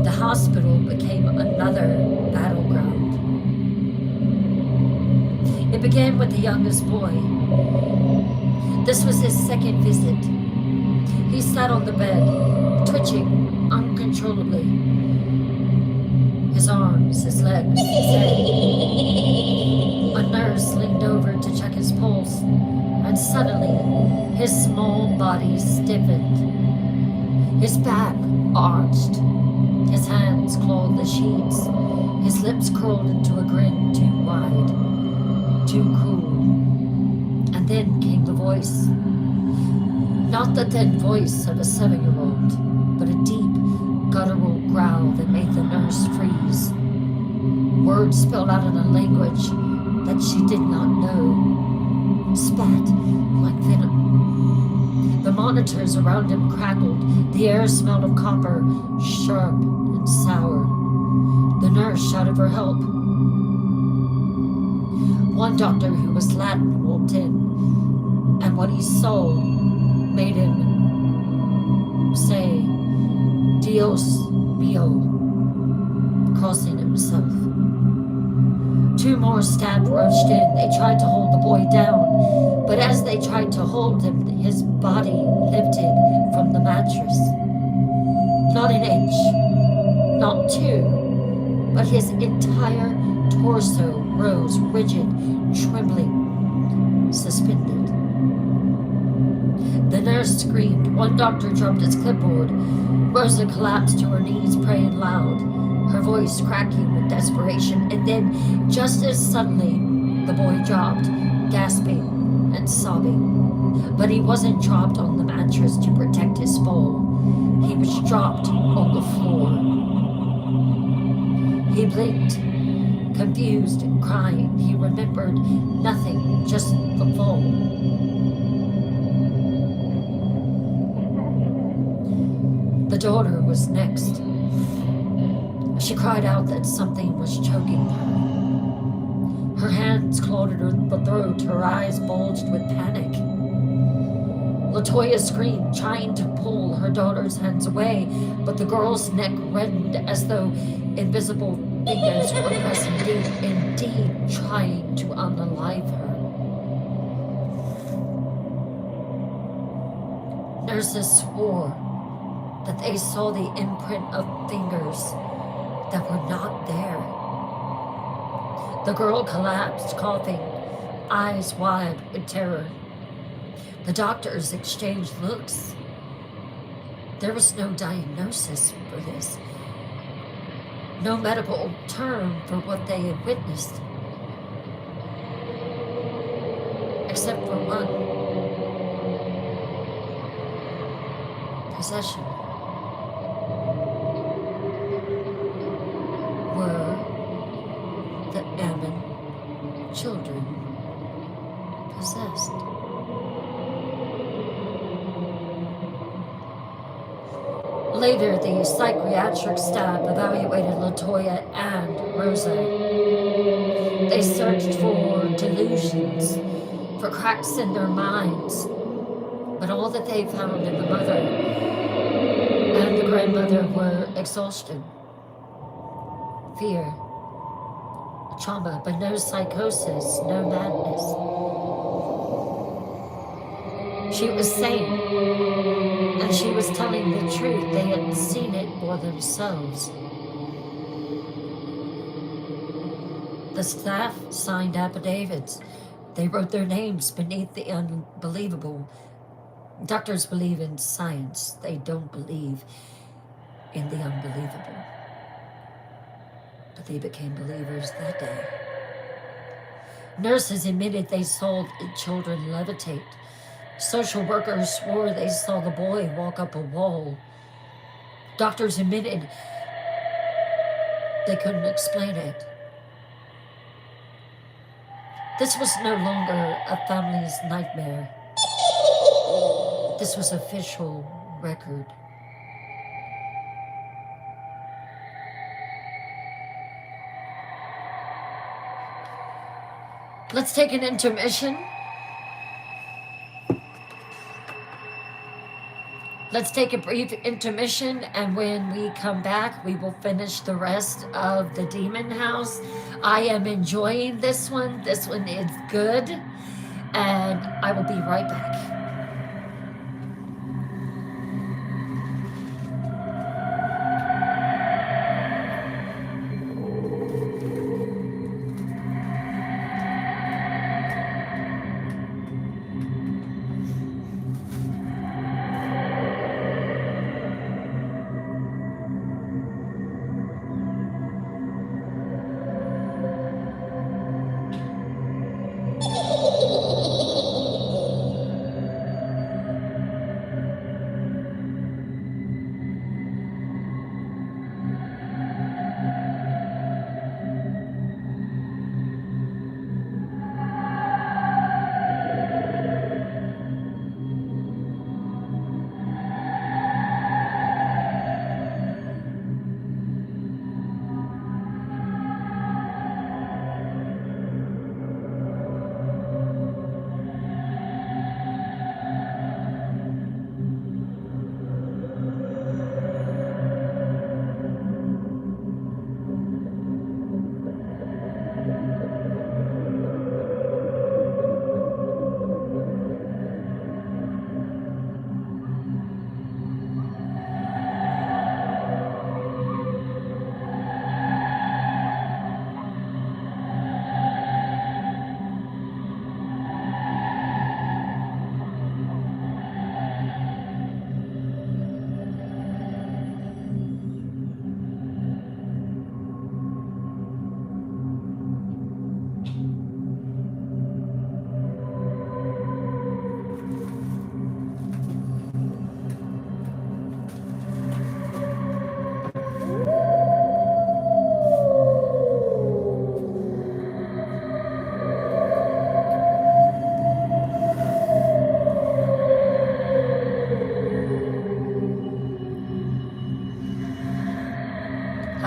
the hospital became another battleground. It began with the youngest boy. This was his second visit. He sat on the bed, twitching uncontrollably. His arms, his legs, his head. A nurse leaned over to check his pulse, and suddenly his small body stiffened. His back arched. His hands clawed the sheets. His lips curled into a grin too wide, too cruel. And then came the voice. Not the thin voice of a 7-year-old, but a deep, guttural growl that made the nurse freeze. Words spilled out in a language that she did not know. Spat like venom. The monitors around him crackled. The air smelled of copper, sharp and sour. The nurse shouted for help. One doctor who was Latin walked in, and what he saw made him say, "Dios mío," crossing himself. Two more staff rushed in. They tried to hold the boy down, but as they tried to hold him, his body lifted from the mattress. Not an inch, not two, but his entire torso rose rigid, trembling, suspended. nurse screamed. One doctor dropped his clipboard. Rosa collapsed to her knees, praying loud, her voice cracking with desperation. And then, just as suddenly, the boy dropped, gasping and sobbing. But he wasn't dropped on the mattress to protect his fall. He was dropped on the floor. He blinked, confused and crying. He remembered nothing, just the fall. The daughter was next. She cried out that something was choking her. Her hands clawed at the throat, her eyes bulged with panic. Latoya screamed, trying to pull her daughter's hands away, but the girl's neck reddened as though invisible fingers were pressing deep, indeed trying to unalive her. Nurses swore that they saw the imprint of fingers that were not there. The girl collapsed, coughing, eyes wide with terror. The doctors exchanged looks. There was no diagnosis for this, no medical term for what they had witnessed, except for one: possession. Were the Ammon children possessed? Later, the psychiatric staff evaluated Latoya and Rosa. They searched for delusions, for cracks in their minds, but all that they found in the mother and the grandmother were exhaustion, fear, trauma, but no psychosis, no madness. She was sane, and she was telling the truth. They had seen it for themselves. The staff signed affidavits. They wrote their names beneath the unbelievable. Doctors believe in science. They don't believe in the unbelievable. But they became believers that day. Nurses admitted they saw children levitate. Social workers swore they saw the boy walk up a wall. Doctors admitted they couldn't explain it. This was no longer a family's nightmare. This was official record. Let's take an intermission. Let's take a brief intermission, and when we come back, we will finish the rest of the Demon House. I am enjoying this one. This one is good, and I will be right back.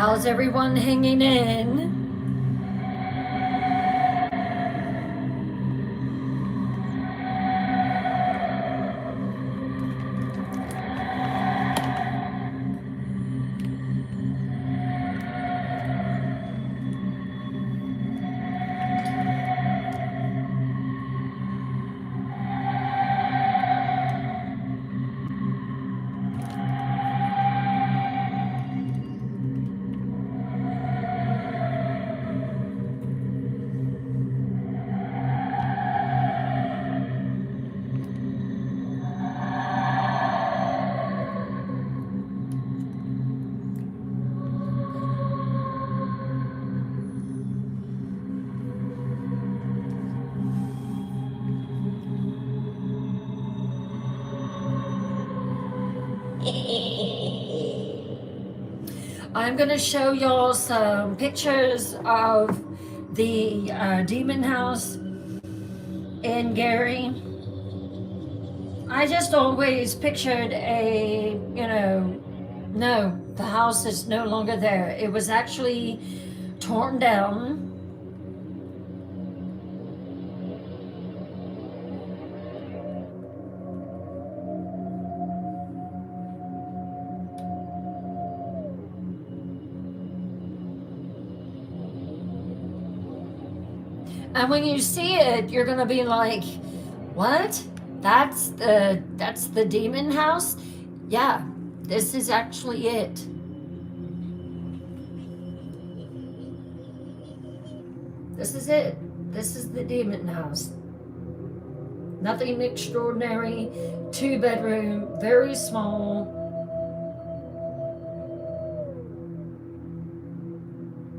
How's everyone hanging in? I'm going to show y'all some pictures of the demon house in Gary. I just always pictured no, the house is no longer there. It was actually torn down. And when you see it, you're gonna be like, what? That's the demon house? Yeah, this is actually it. This is it. This is the demon house. Nothing extraordinary. 2-bedroom, very small.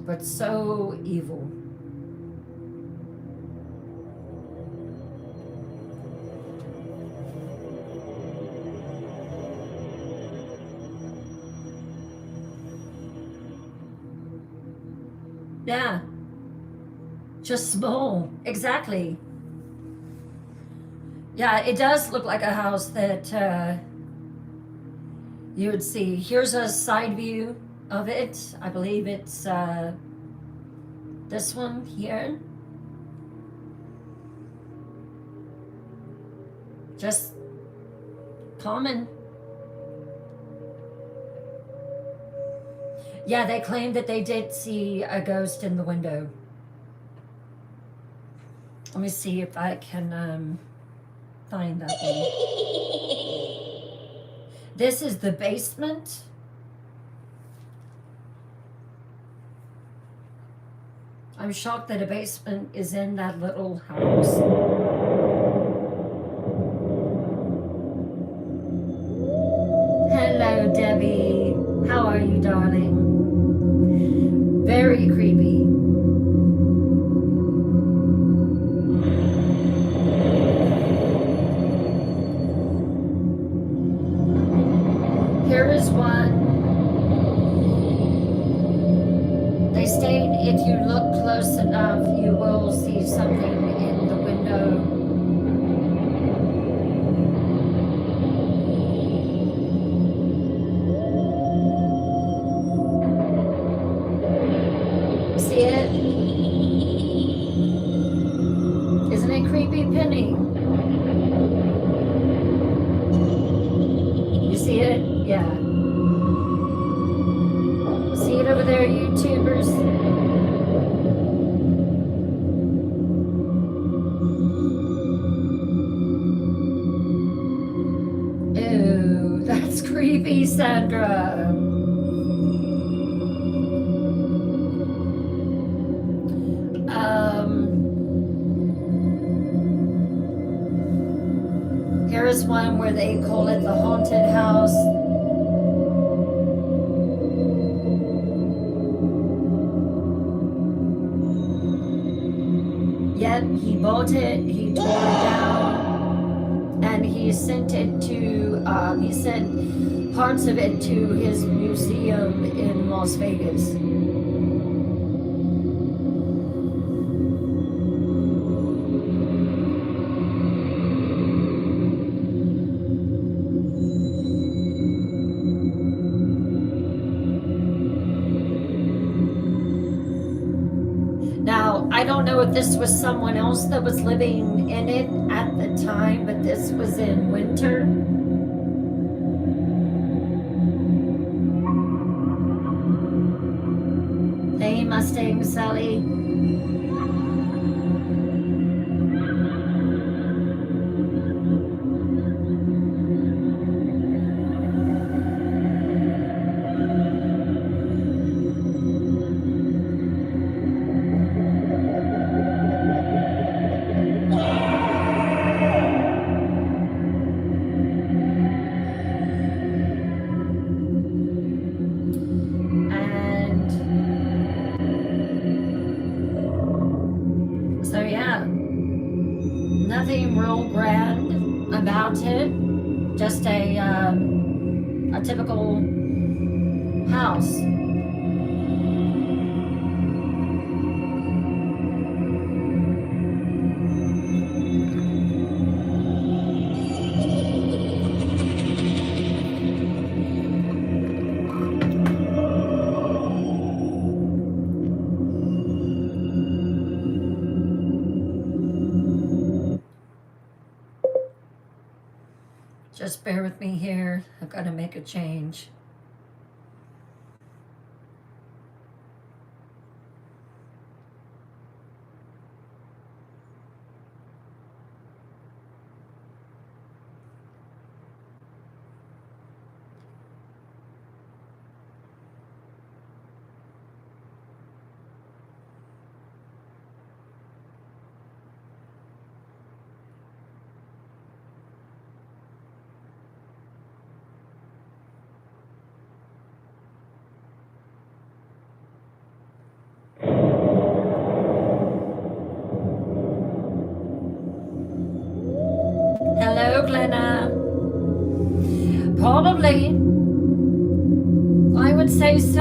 But so evil. Yeah, just small, exactly. Yeah, it does look like a house that you would see. Here's a side view of it. I believe it's this one here. Just common. Yeah, they claim that they did see a ghost in the window. Let me see if I can find that one. This is the basement. I'm shocked that a basement is in that little house. Hello, Debbie. How are you, darling? Very creepy. Here is one. They state if you look close enough, you will see something in the window. See it? Isn't it creepy, Penny? You see it? Yeah. See it over there, YouTubers? Ew, that's creepy, Sandra. Here is one where they call it the haunted house. Yep, he bought it, he tore it down, and he sent it to, he sent parts of it to his museum in Las Vegas. if this was someone else that was living in it at the time, but this was in winter. Hey, Mustang Sally. So yeah, nothing real grand about it. Just a typical house. Just bear with me here. I've got to make a change. Hello, Glenna. Probably. I would say so.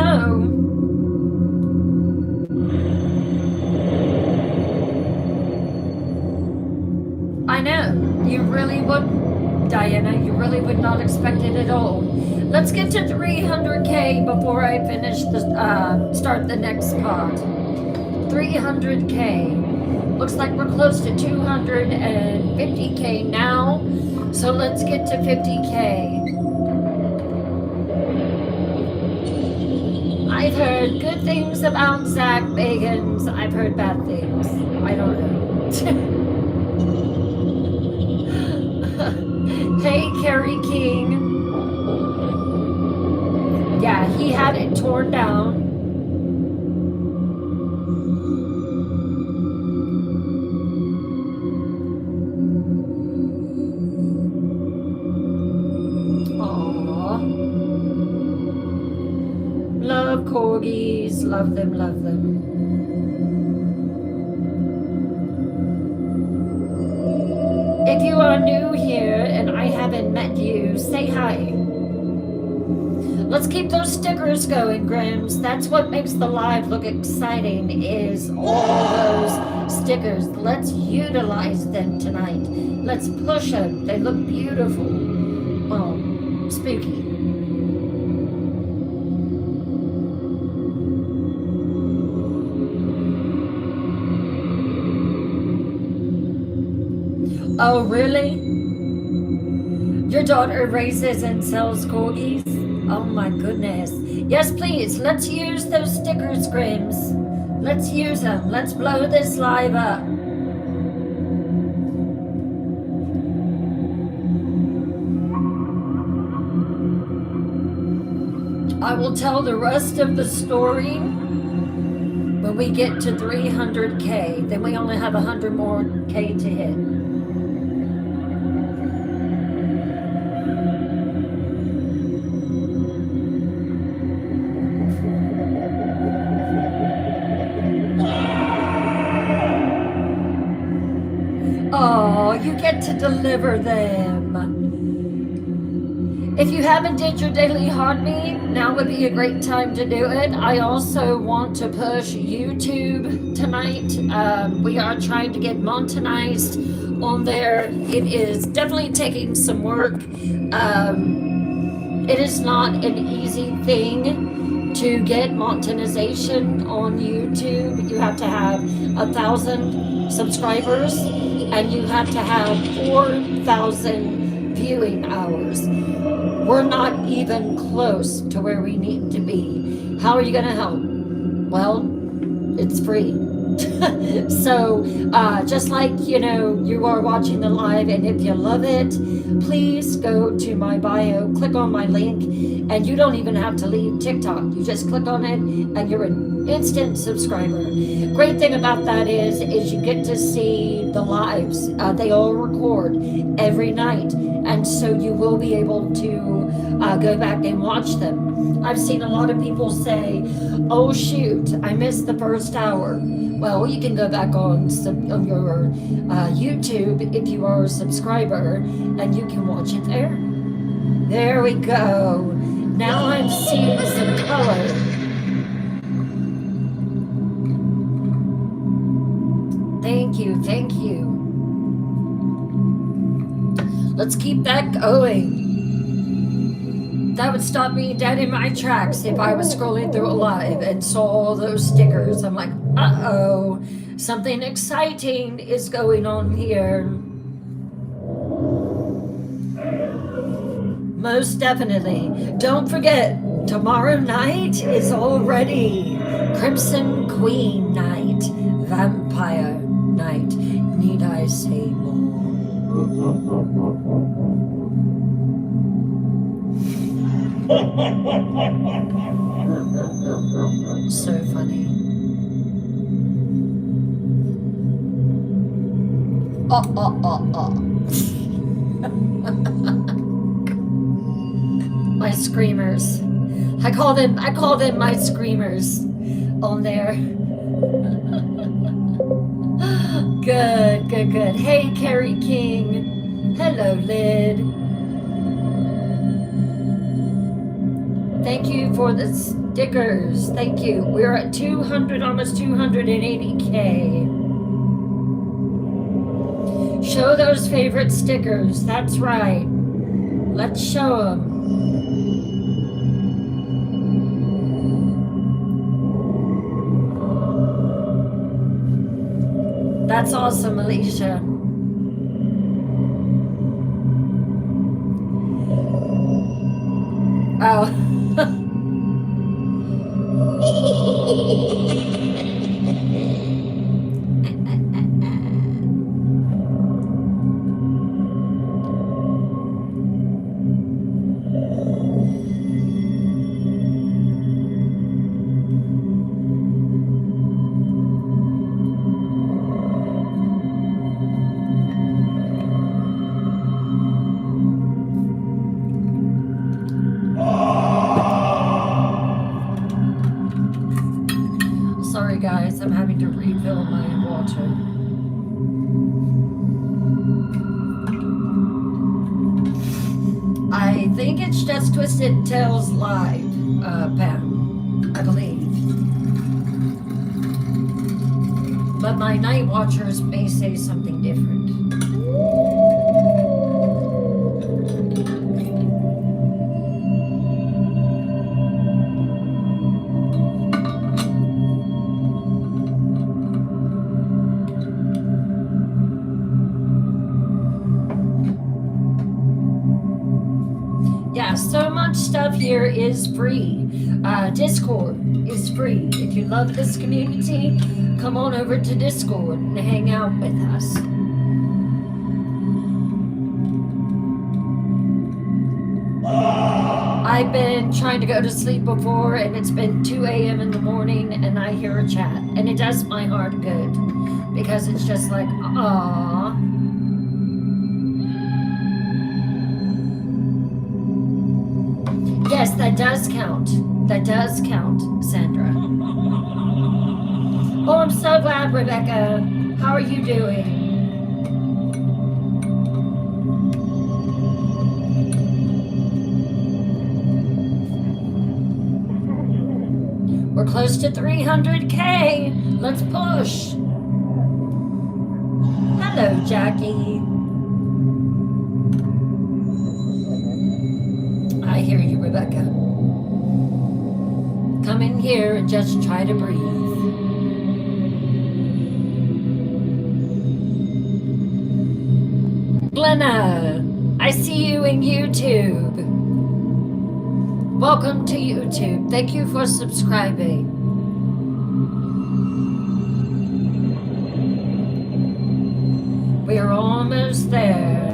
I know. You really would, Diana. You really would not expect it at all. Let's get to 300K before I finish the start the next part. 300K. Looks like we're close to 250K now. So let's get to 50K. I've heard good things about Zach Bagans. I've heard bad things. I don't know. Hey, Carrie King. Yeah, he had it torn down. Love corgis, love them, love them. If you are new here and I haven't met you, say hi. Let's keep those stickers going, Grims. That's what makes the live look exciting, is all those stickers. Let's utilize them tonight. Let's push them. They look beautiful. Well, spooky. Oh, really? Your daughter raises and sells corgis? Oh my goodness. Yes, please, let's use those stickers, Grims. Let's use them. Let's blow this live up. I will tell the rest of the story when we get to 300K. Then we only have 100 more K to hit. Oh, you get to deliver them. If you haven't did your daily Heartbeat, now would be a great time to do it. I also want to push YouTube tonight. We are trying to get monetized on there. It is definitely taking some work. It is not an easy thing. To get monetization on YouTube, you have to have 1,000 subscribers and you have to have 4,000 viewing hours. We're not even close to where we need to be. How are you going to help? Well, it's free. So just like you are watching the live, and if you love it, please go to my bio, click on my link, and you don't even have to leave TikTok. You just click on it and you're an instant subscriber. Great thing about that is you get to see the lives. They all record every night, and so you will be able to go back and watch them. I've seen a lot of people say, oh shoot, I missed the first hour. Well, you can go back on your YouTube if you are a subscriber, and you can watch it there. There we go. Now I'm seeing some color. Thank you, thank you. Let's keep that going. That would stop me dead in my tracks if I was scrolling through a live and saw all those stickers. I'm like, uh-oh, something exciting is going on here. Most definitely. Don't forget, tomorrow night is already Crimson Queen night, Vampire night. Need I say more? So funny. My screamers. I call them my screamers on there. Good, good, good. Hey, Carrie King. Hello, Lid. Thank you for the stickers. Thank you. We're at 200, almost 280K. Show those favorite stickers. That's right. Let's show them. That's awesome, Alicia. Oh. Sorry guys, I'm having to refill my water. I think it's just Twisted Tales Live, Pam, I believe. But my night watchers may say something different. Yeah, so much stuff here is free. Discord is free. If you love this community, come on over to Discord and hang out with us. I've been trying to go to sleep before, and it's been 2 a.m. in the morning, and I hear a chat, and it does my heart good, because it's just like, aww. Yes, that does count. That does count, Sandra. Oh, I'm so glad, Rebecca. How are you doing? We're close to 300K. Let's push. Hello, Jackie. I hear you, Rebecca. Come in here and just try to breathe. Glenna, I see you in YouTube. Welcome to YouTube. Thank you for subscribing. We are almost there.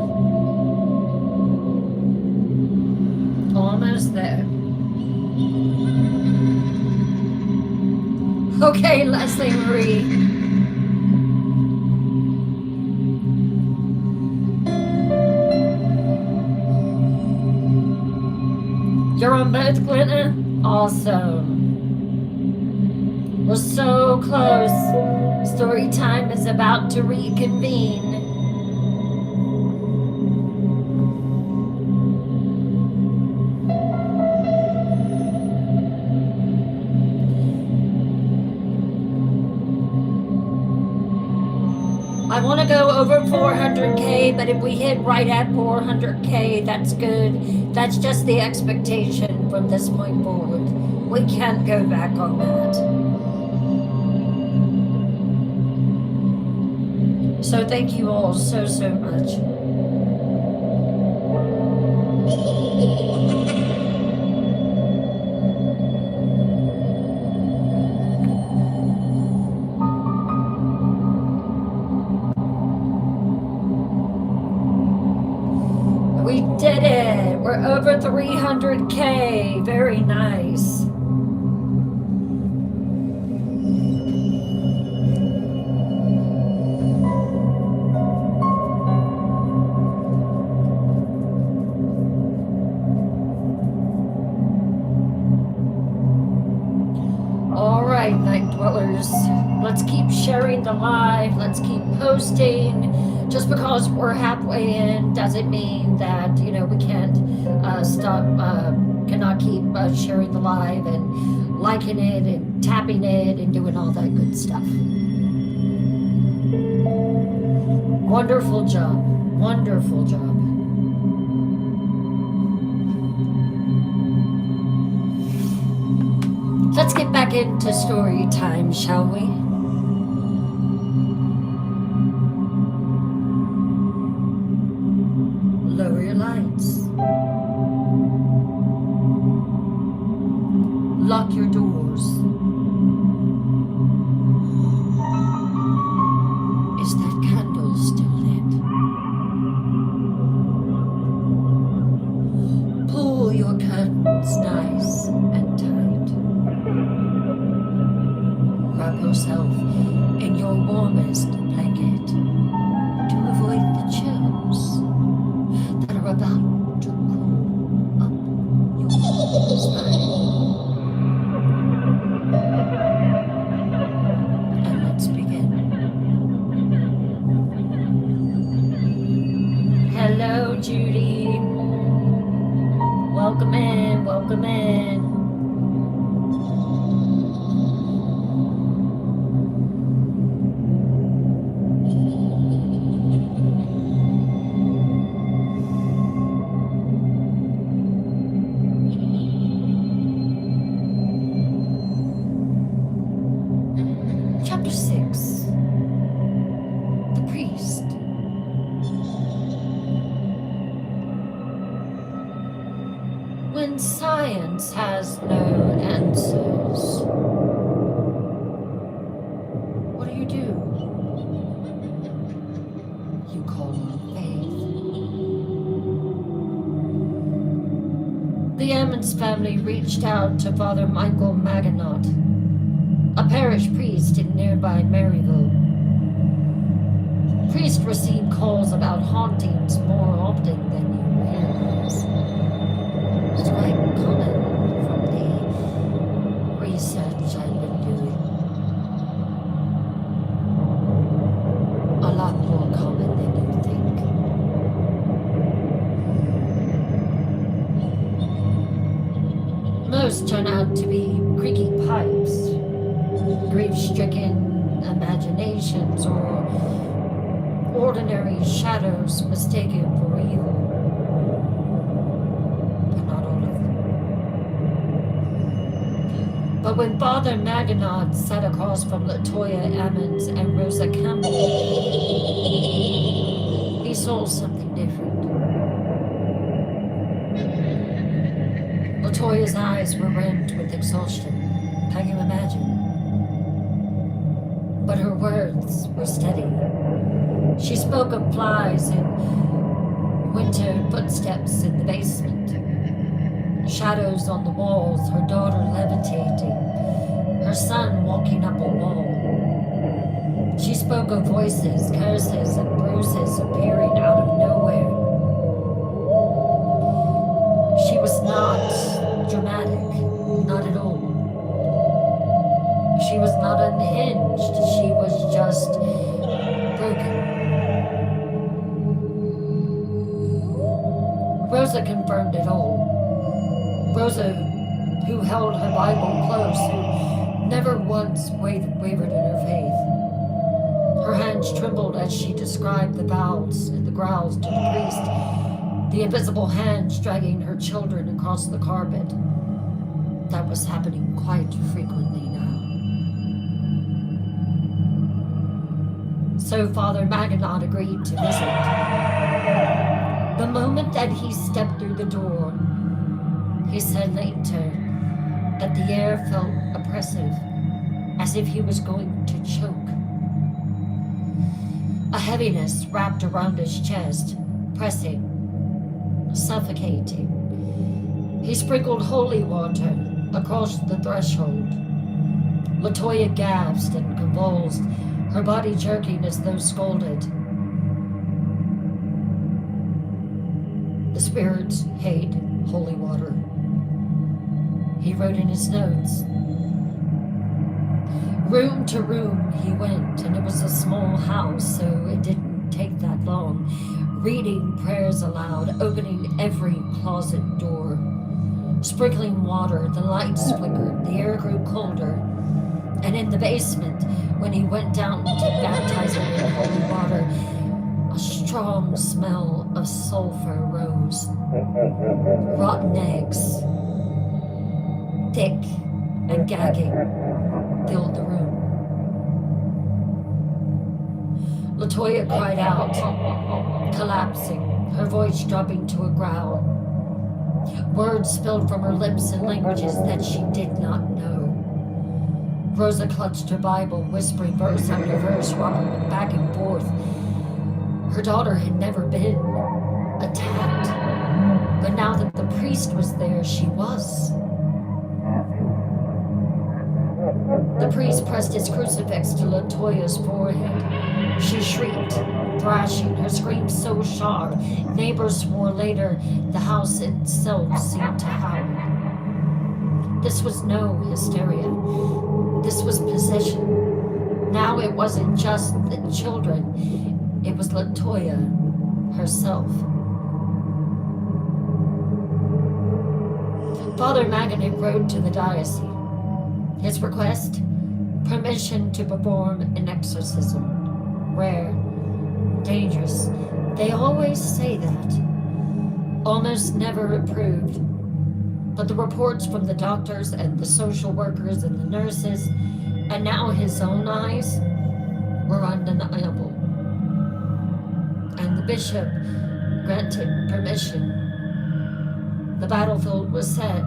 Almost there. Okay, Leslie Marie. You're on both, Glenna? Awesome. We're so close. Story time is about to reconvene. I want to go over 400K, but if we hit right at 400K, that's good. That's just the expectation from this point forward. We can't go back on that. So thank you all so much. We did it! We're over 300K. Very nice. All right, Night Dwellers. Let's keep sharing the live. Let's keep posting. Just because we're halfway in doesn't mean that, you know, we can't stop, cannot keep sharing the live and liking it and tapping it and doing all that good stuff. Wonderful job. Wonderful job. Let's get back into story time, shall we? Lower your lights. Lock your doors. Is that candle still lit? Pull your curtains nice and tight. Wrap yourself in your warmest blanket to avoid the chills that are about to cool up your spine. And let's begin. Hello, Judy. Welcome in, welcome in. Chapter 6. The Priest. When science has no answers, what do? You call on faith. The Emmons family reached out to Father Michael Maginot, a parish priest in nearby Maryville. Priest received calls about hauntings more often than you realize. It's quite common from the research I've been doing. A lot more common than you think. Most turn out to be creaky pipes, grief-stricken imaginations, or ordinary shadows mistaken for evil. But not all of them. But when Father Maginot sat across from Latoya Emmons and Rosa Campbell, he saw something different. Latoya's eyes were rimmed with exhaustion. Can you imagine? But her words were steady. She spoke of flies and winter footsteps in the basement, shadows on the walls, her daughter levitating, her son walking up a wall. She spoke of voices, curses, and bruises appearing out of nowhere. She was not dramatic, not at all. She was not unhinged, she was just broken. Rosa confirmed it all. Rosa, who held her Bible close, who never once wavered in her faith. Her hands trembled as she described the vows and the growls to the priest, the invisible hands dragging her children across the carpet. That was happening quite frequently now. So Father Maginot agreed to visit. The moment that he stepped through the door, he said later that the air felt oppressive, as if he was going to choke. A heaviness wrapped around his chest, pressing, suffocating. He sprinkled holy water across the threshold. Latoya gasped and convulsed, her body jerking as though scalded. The spirits hate holy water, he wrote in his notes. Room to room he went, and it was a small house, so it didn't take that long. Reading prayers aloud, opening every closet door, sprinkling water, the lights flickered, the air grew colder. And in the basement, when he went down to baptize her in holy water, a strong smell of sulfur rose. Rotten eggs, thick and gagging, filled the room. Latoya cried out, collapsing, her voice dropping to a growl. Words spilled from her lips in languages that she did not know. Rosa clutched her Bible, whispering verse after verse, rocking back and forth. Her daughter had never been attacked, but now that the priest was there, she was. The priest pressed his crucifix to Latoya's forehead. She shrieked, thrashing, her screams so sharp, neighbors swore later the house itself seemed to howl. This was no hysteria. This was possession. Now it wasn't just the children, it was Latoya herself. Father Maginot wrote to the diocese. His request? Permission to perform an exorcism. Rare, dangerous. They always say that. Almost never approved. But the reports from the doctors and the social workers and the nurses, and now his own eyes, were undeniable. And the bishop granted permission. The battlefield was set.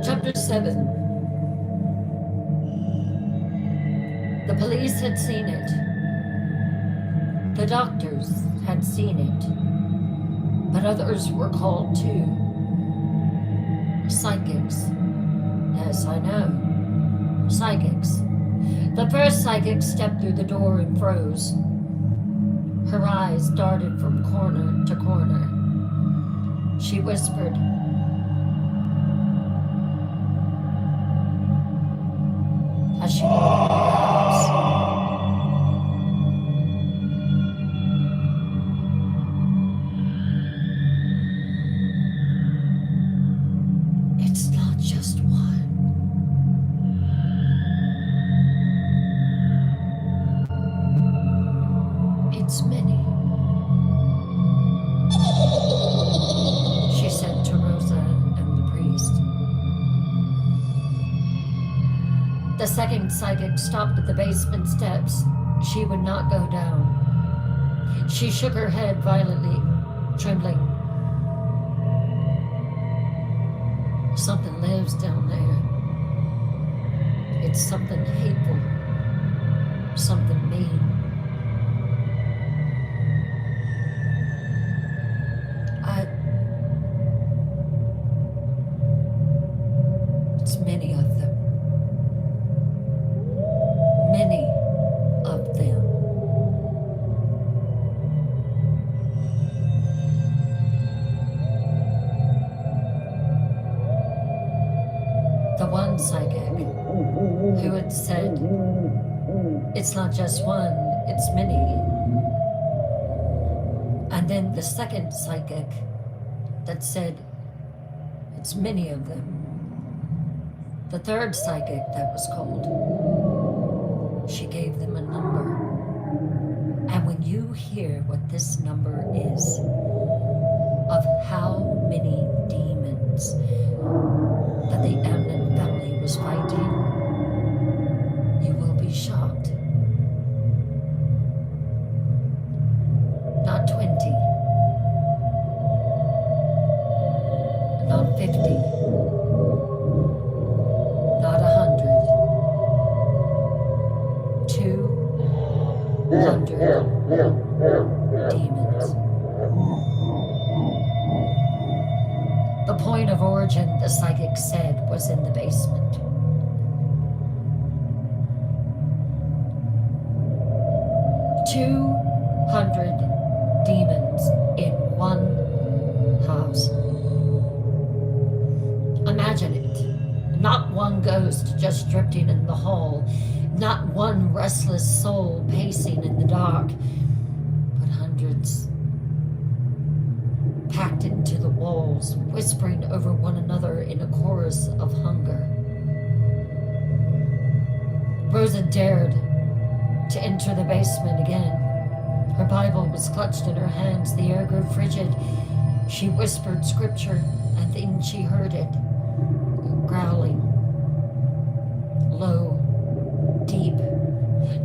Chapter 7. The police had seen it. The doctors had seen it. But others were called too. Psychics. Yes, I know. Psychics. The first psychic stepped through the door and froze. Her eyes darted from corner to corner. She whispered, she opened her eyes. It's not just one. It's many, she said to Rosa and the priest. The second psychic stopped at the basement steps. She would not go down. She shook her head violently, trembling. Something lives down there. It's something hateful, something mean. It's many of them. Many of them. The one psychic who had said, it's not just one, it's many. And then the second psychic that said, it's many of them. The third psychic that was called, she gave them a number. And when you hear what this number is, of how many demons that the Amnon family was fighting, you will be shocked. Not 20, not 50, not 100, 200 demons. The point of origin, the psychic said, was in the basement. $200 demons in one house. Imagine it. Not one ghost just drifting in the hall, not one restless soul pacing in the dark, but hundreds packed into the walls, whispering over one another in a chorus of hunger. Rosa dared to enter the basement again. Her Bible was clutched in her hands. The air grew frigid. She whispered scripture, and then she heard it, growling, low, deep,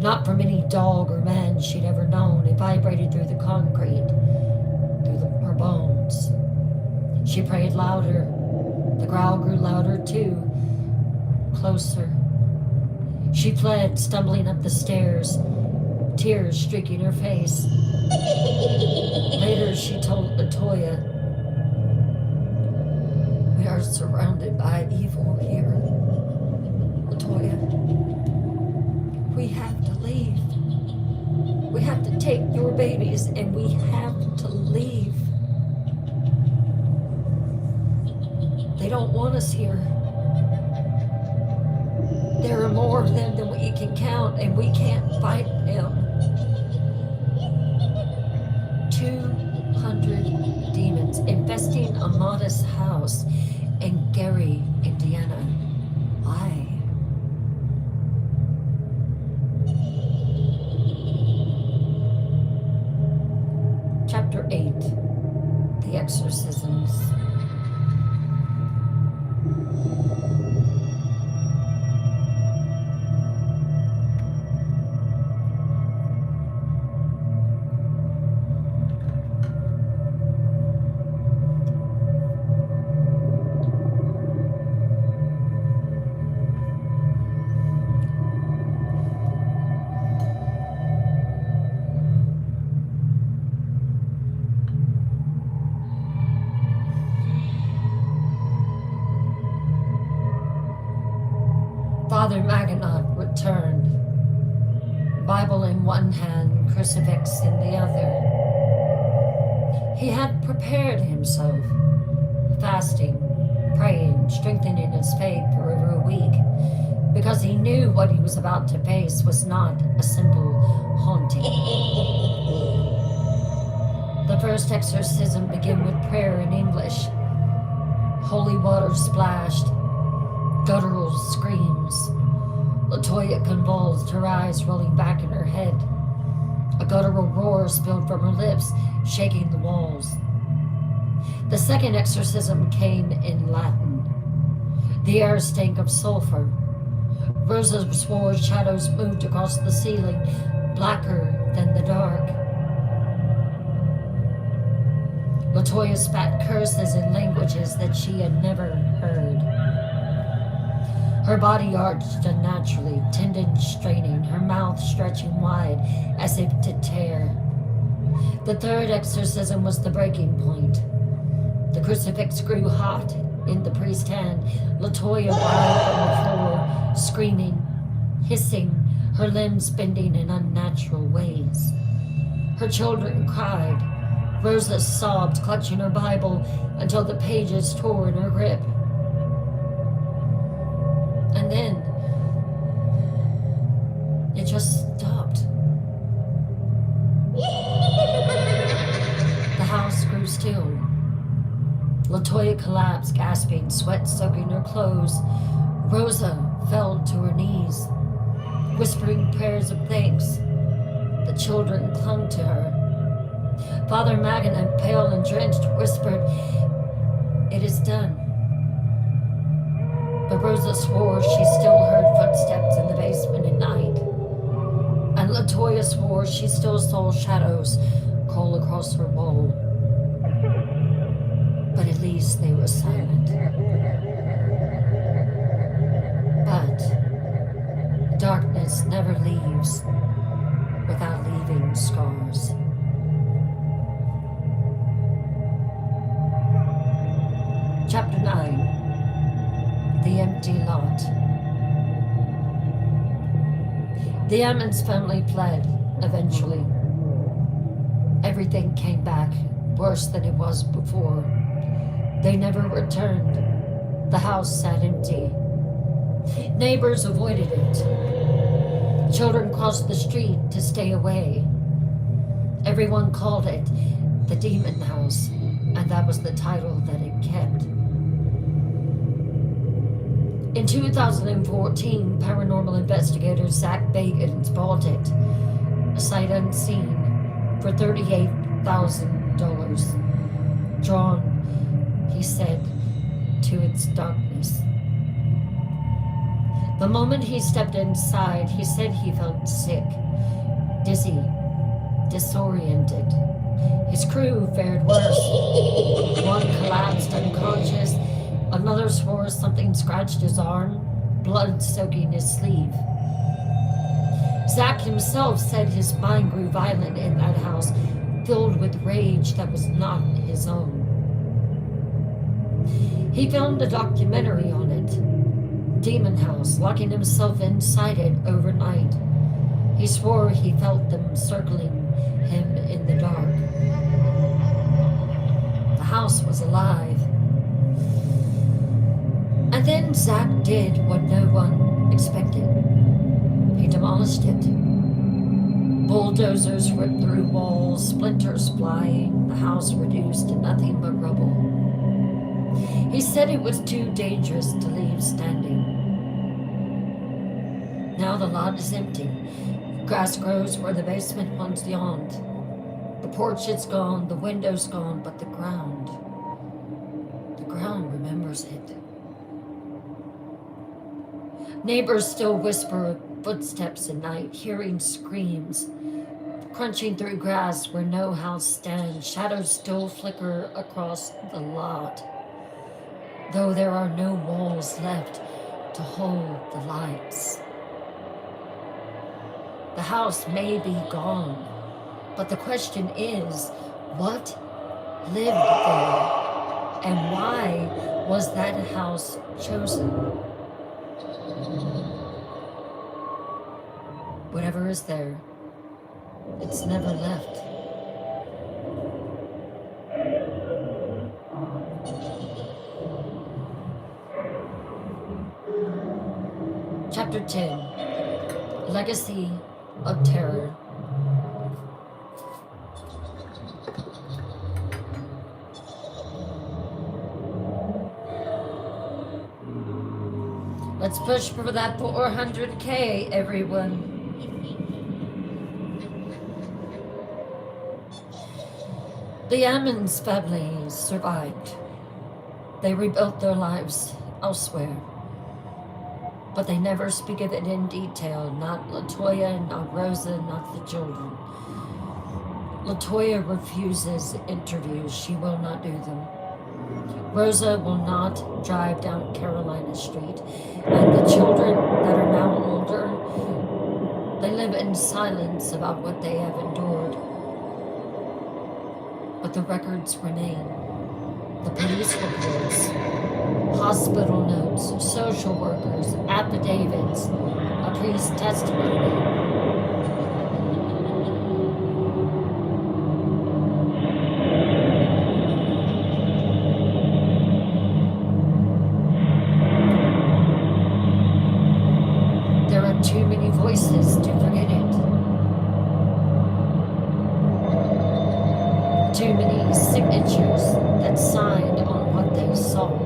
not from any dog or man she'd ever known. It vibrated through the concrete, through her bones. She prayed louder. The growl grew louder too, closer. She fled, stumbling up the stairs, tears streaking her face. Later, she told Latoya, "We are surrounded by evil here. Latoya, we have to leave. We have to take your babies, and we have to leave. They don't want us here. There are more of them than we can count, and we can't fight them." 200 demons infesting a modest house in Gary, Indiana. Why? Chapter 8, The Exorcisms. Father Maginot returned, Bible in one hand, crucifix in the other. He had prepared himself, fasting, praying, strengthening his faith for over a week, because he knew what he was about to face was not a simple haunting. The first exorcism began with prayer in English. Holy water splashed, guttural screams. Latoya convulsed, her eyes rolling back in her head. A guttural roar spilled from her lips, shaking the walls. The second exorcism came in Latin. The air stank of sulfur. Rosa swore shadows moved across the ceiling, blacker than the dark. Latoya spat curses in languages that she had never heard. Her body arched unnaturally, tendons straining, her mouth stretching wide as if to tear. The third exorcism was the breaking point. The crucifix grew hot in the priest's hand. Latoya writhed on the floor, screaming, hissing, her limbs bending in unnatural ways. Her children cried. Rosa sobbed, clutching her Bible until the pages tore in her grip. And then it just stopped. The house grew still. Latoya collapsed, gasping, sweat soaking her clothes. Rosa fell to her knees, whispering prayers of thanks. The children clung to her. Father Magnan, pale and drenched, whispered, "It is done." But Rosa swore she still heard footsteps in the basement at night. And Latoya swore she still saw shadows crawl across her wall. But at least they were silent. But darkness never leaves without leaving scars. Chapter 9. The Empty Lot. The Emmons family fled, eventually. Everything came back, worse than it was before. They never returned. The house sat empty. Neighbors avoided it. Children crossed the street to stay away. Everyone called it the Demon House, and that was the title that it kept. In 2014, paranormal investigator Zach Bagans bought it, a sight unseen, for $38,000. Drawn, he said, to its darkness. The moment he stepped inside, he said he felt sick, dizzy, disoriented. His crew fared worse. One collapsed unconscious. Another swore something scratched his arm, blood soaking his sleeve. Zach himself said his mind grew violent in that house, filled with rage that was not his own. He filmed a documentary on it, Demon House, locking himself inside it overnight. He swore he felt them circling him in the dark. The house was alive. And then Zach did what no one expected. He demolished it. Bulldozers ripped through walls, splinters flying, the house reduced to nothing but rubble. He said it was too dangerous to leave standing. Now the lot is empty. Grass grows where the basement once yawned. The porch is gone, the window's gone, but the ground remembers it. Neighbors still whisper footsteps at night, hearing screams, crunching through grass where no house stands. Shadows still flicker across the lot, though there are no walls left to hold the lights. The house may be gone, but the question is, what lived there? And why was that house chosen? Whatever is there, it's never left. Chapter 10, Legacy of Terror. Let's push for that 400K, everyone. The Ammons family survived. They rebuilt their lives elsewhere. But they never speak of it in detail. Not LaToya, not Rosa, not the children. LaToya refuses interviews. She will not do them. Rosa will not drive down Carolina Street. And the children that are now older, they live in silence about what they have endured. But the records remain. The police reports, hospital notes, social workers, affidavits, a priest's testimony. There are too many voices to forget it. Too many signatures that signed on what they saw.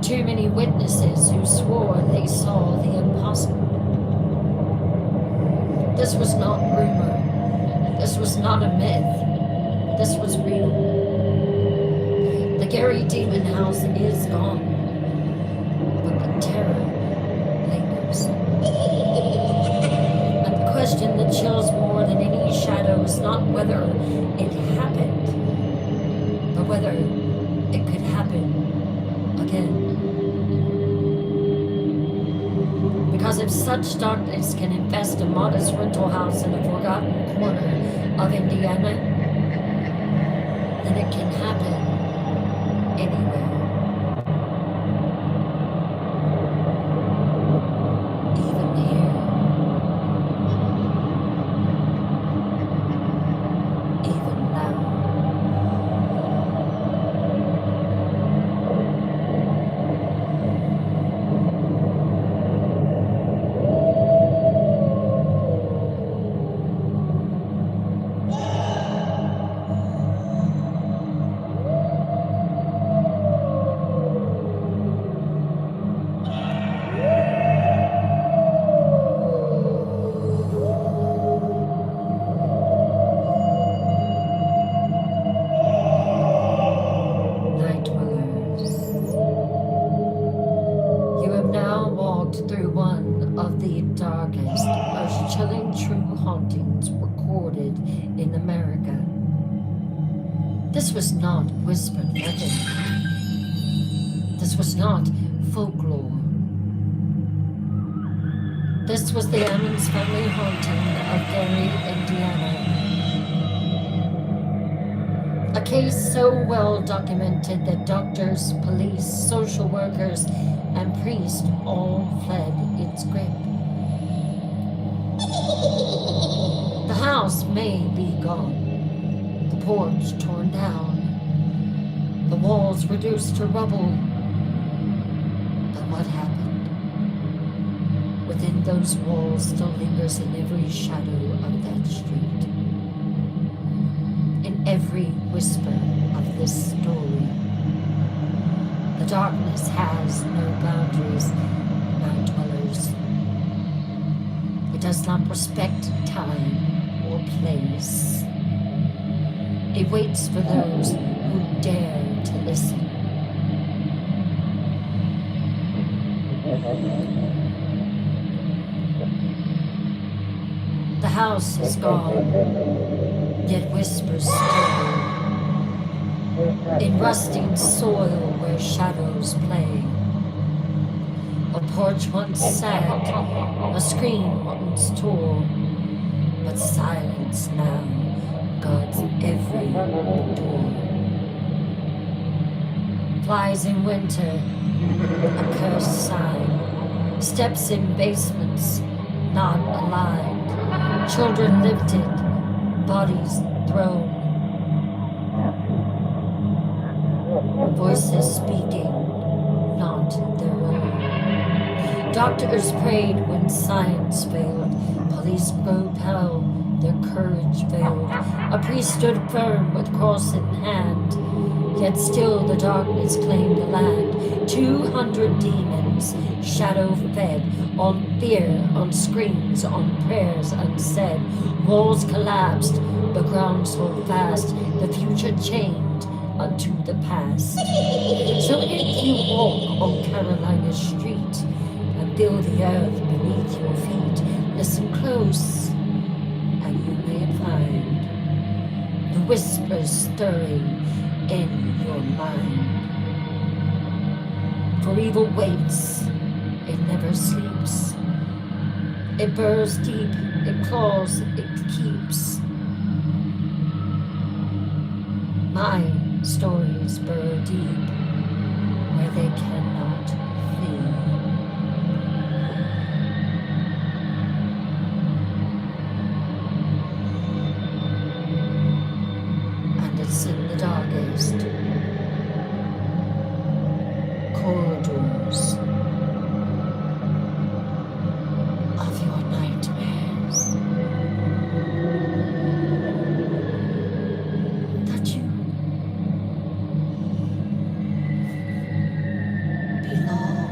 Too many witnesses who swore they saw the impossible. This was not rumor. This was not a myth. This was real. The Gary Demon House is gone, but the terror lingers. And the question that chills more than any shadow is not whether it happened, but whether it could happen again. Because if such darkness can infest a modest rental house in a forgotten corner of Indiana, then it can happen anywhere. Even here. Even now. Through one of the darkest, most chilling true hauntings recorded in America. This was not whispered legend. This was not folklore. This was the Ammons family haunting of Gary, Indiana. A case so well documented that doctors, police, social workers, and priests all fled its grip. The house may be gone, the porch torn down, the walls reduced to rubble. But what happened? Within those walls still lingers in every shadow of that street, in every whisper of this story. The darkness has no boundaries, night dwellers. It does not respect time or place. It waits for those who dare to listen. The house is gone, yet whispers still. In rusting soil where shadows play. A porch once sat, a screen once tore, but silence now guards every door. Flies in winter, a cursed sign. Steps in basements, not aligned. Children lifted, bodies thrown. Voices speaking, not find their own. Doctors prayed when science failed. Police grew pale, their courage failed. A priest stood firm with cross in hand. Yet still the darkness claimed the land. 200 demons, shadow fed, on fear, on screams, on prayers unsaid. Walls collapsed, the ground swelled fast, the future chained unto the past. So if you walk on Carolina's street and feel the earth beneath your feet, listen close and you may find the whispers stirring in your mind. For evil waits, it never sleeps. It burrows deep, it claws, it keeps. My stories burrow deep where they cannot flee. And it's in the darkest corridors of your nightmares that you belong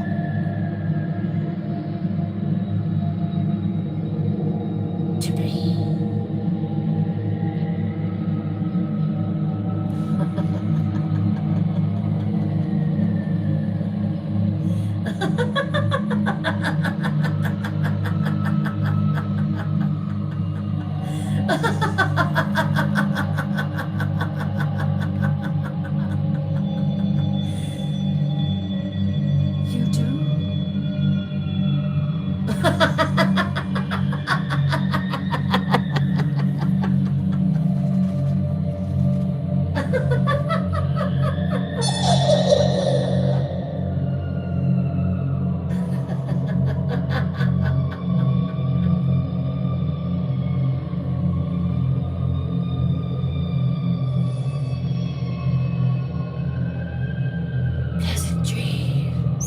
to me. You do? Pleasant dreams.